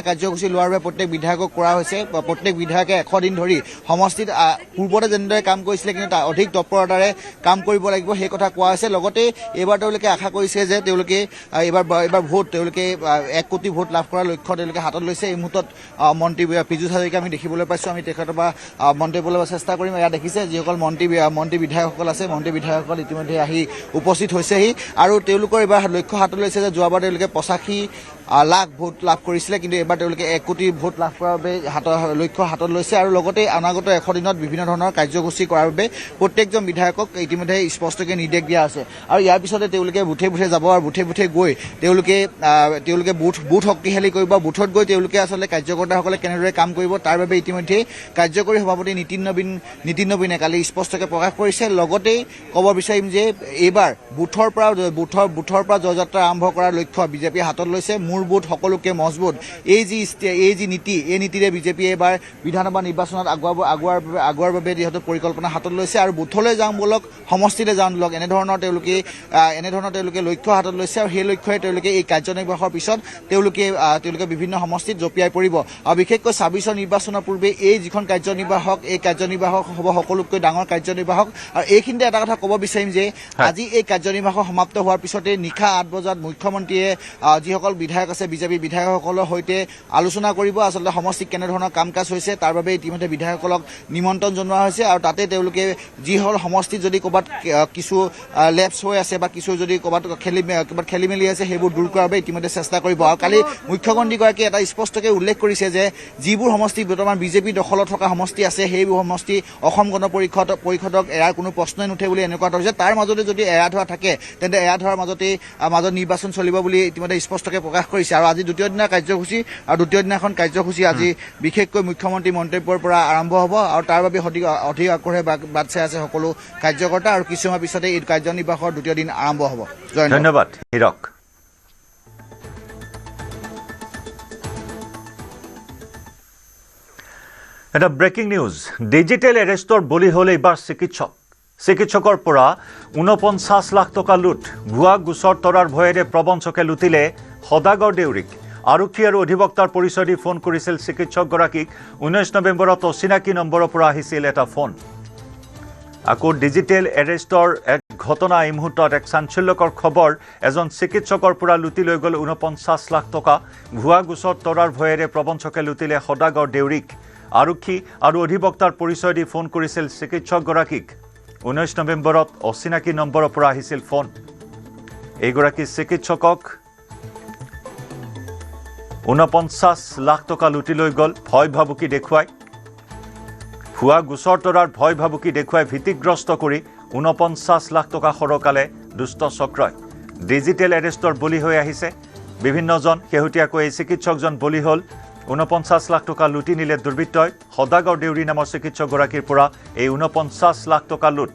কাৰ্যসূচী লোৱাৰ বাবে প্ৰত্যেক বিধায়কক কৰা হৈছে প্ৰত্যেক বিধায়কে 100 দিন ধৰি সমষ্টিত পূৰ্বতে যেনেদৰে কাম কৰিছিলে কিন্তু অধিক তৎপৰতাৰে কাম কৰিব লাগিব সেই কথা কোৱা হৈছে লগতে এইবাৰ তেওঁলোকে আশা কৰিছে যে তেওঁলোকে এইবাৰ ভোট তেওঁলোকে 1 কোটি ভোট লাভ কৰাৰ লক্ষ্য তেওঁলোকে হাতত লৈছে এই মুহূৰ্তত মন্ত্ৰী পীযুষ হাজৰিকা আমি দেখিবলৈ পাইছোঁ আমি তেখেতৰ পৰা মন্তব্য ল'ব চেষ্টা কৰিম এয়া দেখিছে যিসকল মন্ত্ৰী বিধায়কসকল আছে মন্ত্ৰী বিধায়কসকল ইতিমধ্যে আহি উপস্থিত হৈছেহি আৰু তেওঁলোকৰ এইবাৰ লক্ষ্য হাতত লৈছে যে যোৱাবাৰ তেওঁলোকে 85 লাখ ভোট লাভ কৰিছিলে কিন্তু এবাৰ তেওঁলোকে 1 কোটি ভোট লাভ কৰাৰ বাবে লক্ষ্য হাতত লৈছে আৰু লগতে অনাগত 100 দিনত বিভিন্ন ধৰণৰ কাৰ্যসূচী কৰাৰ বাবে প্ৰত্যেকজন বিধায়কক ইতিমধ্যে স্পষ্টকৈ নিৰ্দেশ দিয়া আছে আৰু ইয়াৰ পিছতে তেওঁলোকে বুথে যাব আৰু বুথে গৈ তেওঁলোকে বুথ শক্তিশালী কৰিব বুথত গৈ তেওঁলোকে আচলতে কাৰ্যকৰ্তাসকলে কেনেদৰে কাম কৰিব তাৰ বাবে ইতিমধ্যে কাৰ্যকৰী সভাপতি নীতিন নবীনে কালি স্পষ্টকৈ প্ৰকাশ কৰিছে লগতে ক'ব বিচাৰিম যে এইবাৰ বুথৰ পৰা জয়যাত্ৰা আৰম্ভ কৰাৰ লক্ষ্য বিজেপিয়ে হাতত লৈছে মোৰ বুথ সকলোকে মজবুত এই যি নীতি এই নীতিৰে বিজেপিয়ে এইবাৰ বিধানসভা নিৰ্বাচনত আগুৱাৰ বাবে যিহেতু পৰিকল্পনা হাতত লৈছে আৰু বুথলৈ যাওঁ বলক সমষ্টিলৈ যাওঁ বলক এনেধৰণৰ তেওঁলোকে লক্ষ্য হাতত লৈছে আৰু সেই লক্ষ্যৰে তেওঁলোকে এই কাৰ্যনিৰ্বাহৰ পিছত তেওঁলোকে বিভিন্ন সমষ্টিত জঁপিয়াই পৰিব আৰু বিশেষকৈ 26ৰ নিৰ্বাচনৰ পূৰ্বে এই যিখন কাৰ্যনিৰ্বাহক হ'ব সকলোতকৈ ডাঙৰ কাৰ্যনিৰ্বাহক আৰু এইখিনিতে এটা কথা ক'ব বিচাৰিম যে আজি এই কাৰ্যনিৰ্বাহ সমাপ্ত হোৱাৰ পিছতে নিশা 8 বজাত মুখ্যমন্ত্ৰীয়ে যিসকল বিধায়ক আছে বিজেপি বিধায়কসকলৰ সৈতে আলোচনা কৰিব আচলতে সমষ্টিত কেনেধৰণৰ কাম কাজ হৈছে তাৰ বাবে ইতিমধ্যে বিধায়কসকলক নিমন্ত্ৰণ জনোৱা হৈছে আৰু তাতে তেওঁলোকে যিসকল সমষ্টিত যদি ক'ৰবাত কিছু লেপছ হৈ আছে বা কিছু যদি ক'ৰবাত খেলি মেলি আছে সেইবোৰ দূৰ কৰাৰ বাবে ইতিমধ্যে চেষ্টা কৰিব আৰু কালি মুখ্যমন্ত্ৰীগৰাকীয়ে এটা স্পষ্টকৈ উল্লেখ কৰিছে যে যিবোৰ সমষ্টি বৰ্তমান বিজেপি দখলত থকা সমষ্টি আছে সেইবোৰ সমষ্টি অসম গণ পৰিষদক এৰাৰ কোনো প্ৰশ্নই নুঠে বুলি এনেকুৱা ধৰিছে তাৰ মাজতে যদি এৰা ধৰা থাকে তেন্তে এৰা ধৰাৰ মাজত নিৰ্বাচন চলিব বুলি ইতিমধ্যে স্পষ্টকৈ প্ৰকাশ কৰিছে আৰু আজি দ্বিতীয় দিনাখন কাৰ্যসূচী আজি বিশেষকৈ মুখ্যমন্ত্ৰী মন্তব্যৰ পৰা আৰম্ভ হ'ব আৰু তাৰ বাবে অধিক আগ্ৰহে বাট চাই আছে সকলো কাৰ্যকৰ্তা আৰু কিছু সময় পিছতে এই কাৰ্যনিৰ্বাহৰ দ্বিতীয় দিন আৰম্ভ হ'ব ধন্যবাদ হীৰক এটা ব্ৰেকিং নিউজ ডিজিটেল এৰেষ্টৰ বলি হ'ল এইবাৰ চিকিৎসকৰ পৰা 49 লাখ টকা লুট ভুৱা গোচৰ তৰাৰ ভয়েৰে প্ৰবঞ্চকে লুটিলে সদাগৰ দেউৰীক আৰক্ষী আৰু অধিবক্তাৰ পৰিচয় দি ফোন কৰিছিল চিকিৎসকগৰাকীক 19 নৱেম্বৰত অচিনাকি নম্বৰৰ পৰা আহিছিল এটা ফোন আকৌ ডিজিটেল এৰেষ্টৰ এক ঘটনা এই মুহূৰ্তত এক চাঞ্চল্যকৰ খবৰ এজন চিকিৎসকৰ পৰা লুটি লৈ গ'ল 49 লাখ টকা ভুৱা গোচৰ তৰাৰ ভয়েৰে প্ৰবঞ্চকে লুটিলে সদাগৰ দেউৰীক আৰক্ষী আৰু অধিবক্তাৰ পৰিচয় দি ফোন কৰিছিল চিকিৎসকগৰাকীক 19 নৱেম্বৰত অচিনাকি নম্বৰৰ পৰা আহিছিল ফোন এইগৰাকী চিকিৎসকক 49 লাখ টকা লুটি লৈ গ'ল ভয় ভাবুকি দেখুৱাই ভুৱা গোচৰ তৰাৰ ভয় ভাবুকি দেখুৱাই ভীতিগ্ৰস্ত কৰি 49 লাখ টকা সৰকালে দুষ্ট চক্ৰই ডিজিটেল এৰেষ্টৰ বলি হৈ আহিছে বিভিন্নজন শেহতীয়াকৈ এই চিকিৎসকজন বলি হ'ল 49 লাখ টকা লুটি নিলে দুৰ্বৃত্তই সদাগৰ দেউৰী নামৰ চিকিৎসকগৰাকীৰ পৰা এই 49 লাখ টকা লুট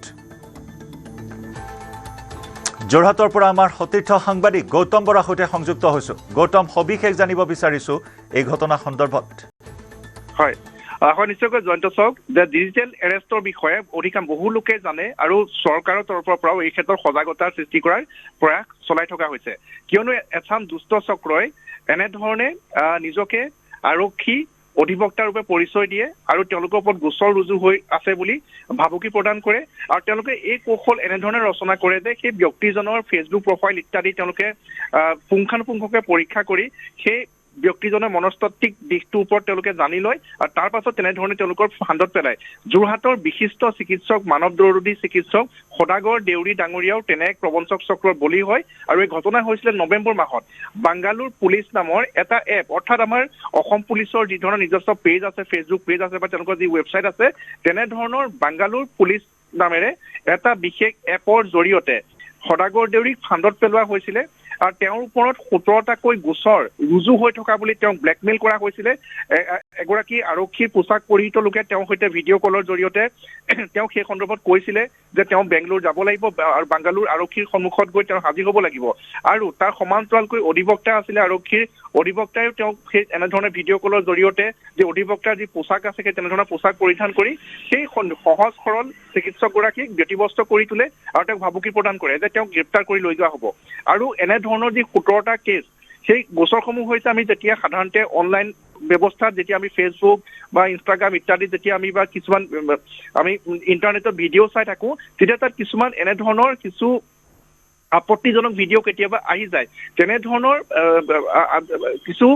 যোৰহাটৰ পৰা আমাৰ সতীৰ্থ সাংবাদিক গৌতম বৰাৰ সৈতে সংযুক্ত হৈছোঁ গৌতম সবিশেষ জানিব বিচাৰিছোঁ এই ঘটনা সন্দৰ্ভত হয় নিশ্চয়কৈ জয়ন্ত চাওক যে ডিজিটেল এৰেষ্টৰ বিষয়ে অধিকাংশ বহু লোকে জানে আৰু চৰকাৰৰ তৰফৰ পৰাও এই ক্ষেত্ৰত সজাগতাৰ সৃষ্টি কৰাৰ প্ৰয়াস চলাই থকা হৈছে কিয়নো এচাম দুষ্ট চক্ৰই এনেধৰণে নিজকে আৰক্ষী অধিবক্তা ৰূপে পৰিচয় দিয়ে আৰু তেওঁলোকৰ ওপৰত গোচৰ ৰুজু হৈ আছে বুলি ভাবুকি প্ৰদান কৰে আৰু তেওঁলোকে এই কৌশল এনেধৰণে ৰচনা কৰে যে সেই ব্যক্তিজনৰ ফেচবুক প্ৰফাইল ইত্যাদি তেওঁলোকে পুংখানুপুংখকে পৰীক্ষা কৰি সেই ব্যক্তিজনৰ মনস্তাত্ত্বিক দিশটোৰ ওপৰত তেওঁলোকে জানি লয় আৰু তাৰ পাছত তেনেধৰণে তেওঁলোকৰ ফান্দত পেলায় যোৰহাটৰ বিশিষ্ট চিকিৎসক মানৱ দৰদী চিকিৎসক সদাগৰ দেউৰী ডাঙৰীয়াও তেনে এক প্ৰবঞ্চক চক্ৰৰ বলি হয় আৰু এই ঘটনা হৈছিলে নৱেম্বৰ মাহত বাংগালোৰ পুলিচ নামৰ এটা এপ অৰ্থাৎ আমাৰ অসম পুলিচৰ যি ধৰণৰ নিজস্ব পেজ আছে ফেচবুক পেজ আছে বা তেওঁলোকৰ যি ৱেবছাইট আছে তেনেধৰণৰ বাংগালোৰ পুলিচ নামেৰে এটা বিশেষ এপৰ জৰিয়তে সদাগৰ দেউৰীক ফান্দত পেলোৱা হৈছিলে আৰু তেওঁৰ ওপৰত 17টাকৈ গোচৰ ৰুজু হৈ থকা বুলি তেওঁক ব্লেকমেইল কৰা হৈছিলে এগৰাকী আৰক্ষীৰ পোছাক পৰিহিত লোকে তেওঁৰ সৈতে ভিডিঅ' কলৰ জৰিয়তে তেওঁ সেই সন্দৰ্ভত কৈছিলে যে তেওঁ বেংগলোৰ যাব লাগিব আৰু বাংগালোৰ আৰক্ষীৰ সন্মুখত গৈ তেওঁ হাজিৰ হ'ব লাগিব আৰু তাৰ সমান্তৰালকৈ অধিবক্তা আছিলে আৰক্ষীৰ অধিবক্তায়ো তেওঁক সেই এনেধৰণে ভিডিঅ' কলৰ জৰিয়তে যে অধিবক্তাৰ যি পোছাক আছে সেই তেনেধৰণৰ পোছাক পৰিধান কৰি সেই সহজ সৰল চিকিৎসকগৰাকীক ব্যতিব্যস্ত কৰি তোলে আৰু তেওঁক ভাবুকি প্ৰদান কৰে যে তেওঁক গ্ৰেপ্তাৰ কৰি লৈ যোৱা হ'ব আৰু এনেধৰণৰ যি 17টা কেছ সেই গোচৰসমূহ হৈছে আমি যেতিয়া সাধাৰণতে অনলাইন ব্যৱস্থাত যেতিয়া আমি ফেচবুক বা ইনষ্টাগ্ৰাম ইত্যাদি যেতিয়া আমি বা কিছুমান আমি ইণ্টাৰনেটত ভিডিঅ' চাই থাকোঁ তেতিয়া তাত কিছুমান এনেধৰণৰ কিছু আপত্তিজনক ভিডিঅ' কেতিয়াবা আহি যায় তেনেধৰণৰ কিছু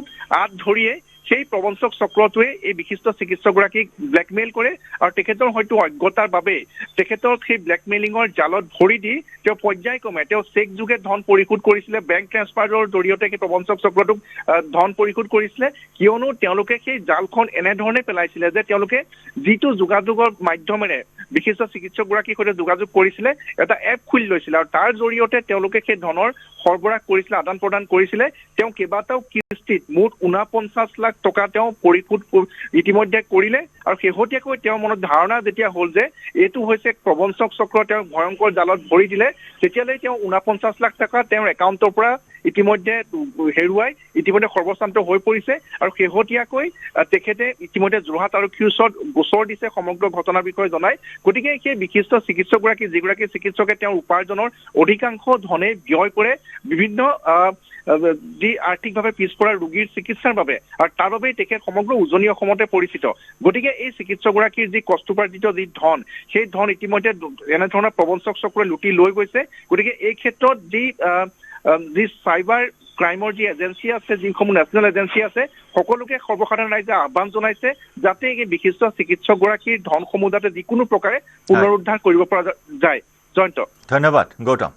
আঁত ধৰিয়ে সেই প্ৰবঞ্চক চক্ৰটোৱে এই বিশিষ্ট চিকিৎসকগৰাকীক ব্লেকমেইল কৰে আৰু তেখেতৰ হয়তো অজ্ঞতাৰ বাবে তেখেতৰ সেই ব্লেকমেইলিঙৰ জালত ভৰি দি তেওঁ পৰ্যায়ক্ৰমে তেওঁ চেক যোগে ধন পৰিশোধ কৰিছিলে বেংক ট্ৰেন্সফাৰৰ জৰিয়তে সেই প্ৰবঞ্চক চক্ৰটোক ধন পৰিশোধ কৰিছিলে কিয়নো তেওঁলোকে সেই জালখন এনেধৰণে পেলাইছিলে যে তেওঁলোকে যিটো যোগাযোগৰ মাধ্যমেৰে বিশিষ্ট চিকিৎসকগৰাকীৰ সৈতে যোগাযোগ কৰিছিলে এটা এপ খুলি লৈছিলে আৰু তাৰ জৰিয়তে তেওঁলোকে সেই ধনৰ সৰবৰাহ কৰিছিলে আদান প্ৰদান কৰিছিলে তেওঁ কেইবাটাও কিস্তিত মুঠ 49 লাখ টকা তেওঁ পৰিশোধ ইতিমধ্যে কৰিলে আৰু শেহতীয়াকৈ তেওঁৰ মনত ধাৰণা যেতিয়া হ'ল যে এইটো হৈছে প্ৰবঞ্চক চক্ৰ তেওঁ ভয়ংকৰ জালত ভৰি দিলে তেতিয়ালৈ তেওঁ 49 লাখ টকা তেওঁৰ একাউণ্টৰ পৰা ইতিমধ্যে হেৰুৱাই ইতিমধ্যে সৰ্বশান্ত হৈ পৰিছে আৰু শেহতীয়াকৈ তেখেতে ইতিমধ্যে যোৰহাট আৰক্ষীৰ ওচৰত গোচৰ দিছে সমগ্ৰ ঘটনাৰ বিষয়ে জনাই গতিকে সেই বিশিষ্ট চিকিৎসকগৰাকী যিগৰাকী চিকিৎসকে তেওঁৰ উপাৰ্জনৰ অধিকাংশ ধনে ব্যয় কৰে বিভিন্ন যি আৰ্থিকভাৱে পিছপৰা ৰোগীৰ চিকিৎসাৰ বাবে আৰু তাৰ বাবেই তেখেত সমগ্ৰ উজনি অসমতে পৰিচিত গতিকে এই চিকিৎসকগৰাকীৰ যি কষ্টোপাৰ্জিত যি ধন সেই ধন ইতিমধ্যে এনেধৰণৰ প্ৰবঞ্চক চক্ৰই লুটি লৈ গৈছে গতিকে এই ক্ষেত্ৰত যি চাইবাৰ ক্ৰাইমৰ যি এজেঞ্চি আছে যিসমূহ নেশ্যনেল এজেঞ্চি আছে সকলোকে সৰ্বসাধাৰণ ৰাইজে আহ্বান জনাইছে যাতে এই বিশিষ্ট চিকিৎসকগৰাকীৰ ধনসমূহ যাতে যিকোনো প্ৰকাৰে পুনৰুদ্ধাৰ কৰিব পৰা যায় জয়ন্ত ধন্যবাদ গৌতম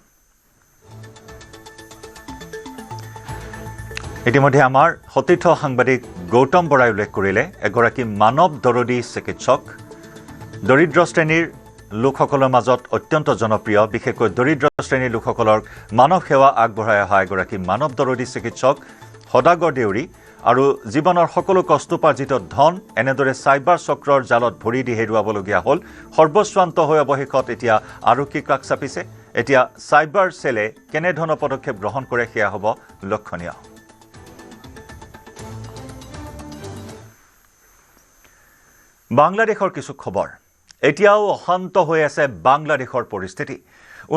ইতিমধ্যে আমাৰ সতীৰ্থ সাংবাদিক গৌতম বৰাই উল্লেখ কৰিলে এগৰাকী মানৱ দৰদী চিকিৎসক দৰিদ্ৰ শ্ৰেণীৰ লোকসকলৰ মাজত অত্যন্ত জনপ্ৰিয় বিশেষকৈ দৰিদ্ৰ শ্ৰেণীৰ লোকসকলৰ মানৱ সেৱা আগবঢ়াই অহা এগৰাকী মানৱ দৰদী চিকিৎসক সদাগৰ দেউৰী আৰু জীৱনৰ সকলো কষ্টোপাৰ্জিত ধন এনেদৰে চাইবাৰ চক্ৰৰ জালত ভৰি দি হেৰুৱাবলগীয়া হ'ল সৰ্বস্বান্ত হৈ অৱশেষত এতিয়া আৰক্ষীক কাষ চাপিছে এতিয়া চাইবাৰ সেলে কেনেধৰণৰ পদক্ষেপ গ্ৰহণ কৰে সেয়া হ'ব লক্ষণীয় বাংলাদেশৰ কিছু খবৰ এতিয়াও অশান্ত হৈ আছে বাংলাদেশৰ পৰিস্থিতি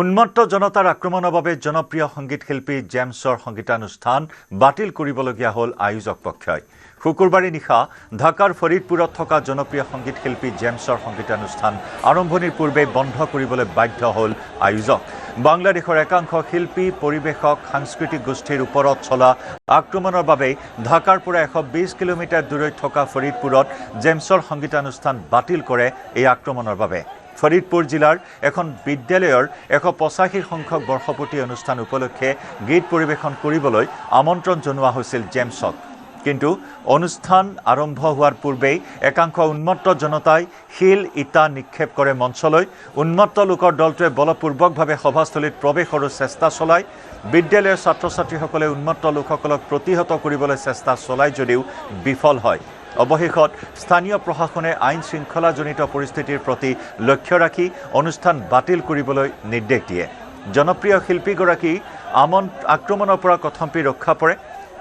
উন্মত্ত জনতাৰ আক্ৰমণৰ বাবে জনপ্ৰিয় সংগীত শিল্পী জেমছৰ সংগীতানুষ্ঠান বাতিল কৰিবলগীয়া হ'ল আয়োজক পক্ষই শুকুৰবাৰে নিশা ঢাকাৰ ফৰিদপুৰত থকা জনপ্ৰিয় সংগীত শিল্পী জেমছৰ সংগীতানুষ্ঠান আৰম্ভণিৰ পূৰ্বে বন্ধ কৰিবলৈ বাধ্য হ'ল আয়োজক বাংলাদেশৰ একাংশ শিল্পী পৰিৱেশক সাংস্কৃতিক গোষ্ঠীৰ ওপৰত চলা আক্ৰমণৰ বাবে ঢাকাৰ পৰা 120 কিলোমিটাৰ দূৰৈত থকা ফৰিদপুৰত জেমছৰ সংগীতানুষ্ঠান বাতিল কৰে এই আক্ৰমণৰ বাবে ফৰিদপুৰ জিলাৰ এখন বিদ্যালয়ৰ 185 সংখ্যক বৰ্ষপূৰ্তি অনুষ্ঠান উপলক্ষে গীত পৰিৱেশন কৰিবলৈ আমন্ত্ৰণ জনোৱা হৈছিল জেমছক কিন্তু অনুষ্ঠান আৰম্ভ হোৱাৰ পূৰ্বেই একাংশ উন্মত্ত জনতাই শিল ইটা নিক্ষেপ কৰে মঞ্চলৈ উন্মত্ত লোকৰ দলটোৱে বলপূৰ্বকভাৱে সভাস্থলীত প্ৰৱেশৰো চেষ্টা চলায় বিদ্যালয়ৰ ছাত্ৰ ছাত্ৰীসকলে উন্মত্ত লোকসকলক প্ৰতিহত কৰিবলৈ চেষ্টা চলায় যদিও বিফল হয় অৱশেষত স্থানীয় প্ৰশাসনে আইন শৃংখলাজনিত পৰিস্থিতিৰ প্ৰতি লক্ষ্য ৰাখি অনুষ্ঠান বাতিল কৰিবলৈ নিৰ্দেশ দিয়ে জনপ্ৰিয় শিল্পীগৰাকী আক্ৰমণৰ পৰা কথম্পি ৰক্ষা পৰে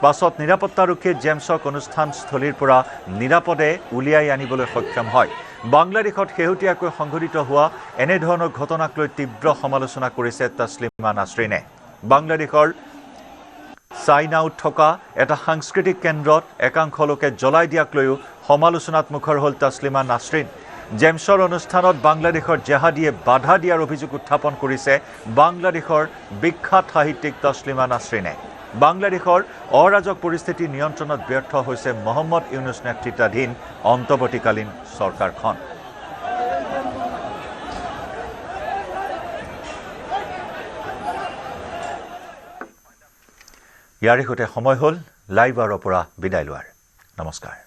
পাছত নিৰাপত্তাৰক্ষীয়ে জেমছক অনুষ্ঠানস্থলীৰ পৰা নিৰাপদে উলিয়াই আনিবলৈ সক্ষম হয় বাংলাদেশত শেহতীয়াকৈ সংঘটিত হোৱা এনেধৰণৰ ঘটনাক লৈ তীব্ৰ সমালোচনা কৰিছে তছলিমা নাছৰিনে বাংলাদেশৰ চাইনাউত থকা এটা সাংস্কৃতিক কেন্দ্ৰত একাংশ লোকে জ্বলাই দিয়াক লৈও সমালোচনাত মুখৰ হ'ল তছলিমা নাছৰিন। জেমছৰ অনুষ্ঠানত বাংলাদেশৰ জেহাদীয়ে বাধা দিয়াৰ অভিযোগ উত্থাপন কৰিছে বাংলাদেশৰ বিখ্যাত সাহিত্যিক তছলিমা নাছৰিনে। বাংলাদেশৰ অৰাজক পৰিস্থিতি নিয়ন্ত্ৰণত ব্যৰ্থ হৈছে মহম্মদ ইউনুছ নেতৃত্বাধীন অন্তৱৰ্তীকালীন চৰকাৰখন। ইয়াৰে সৈতে সময় হ'ল লাইভ আৰৰ পৰা বিদায় লোৱাৰ। নমস্কাৰ।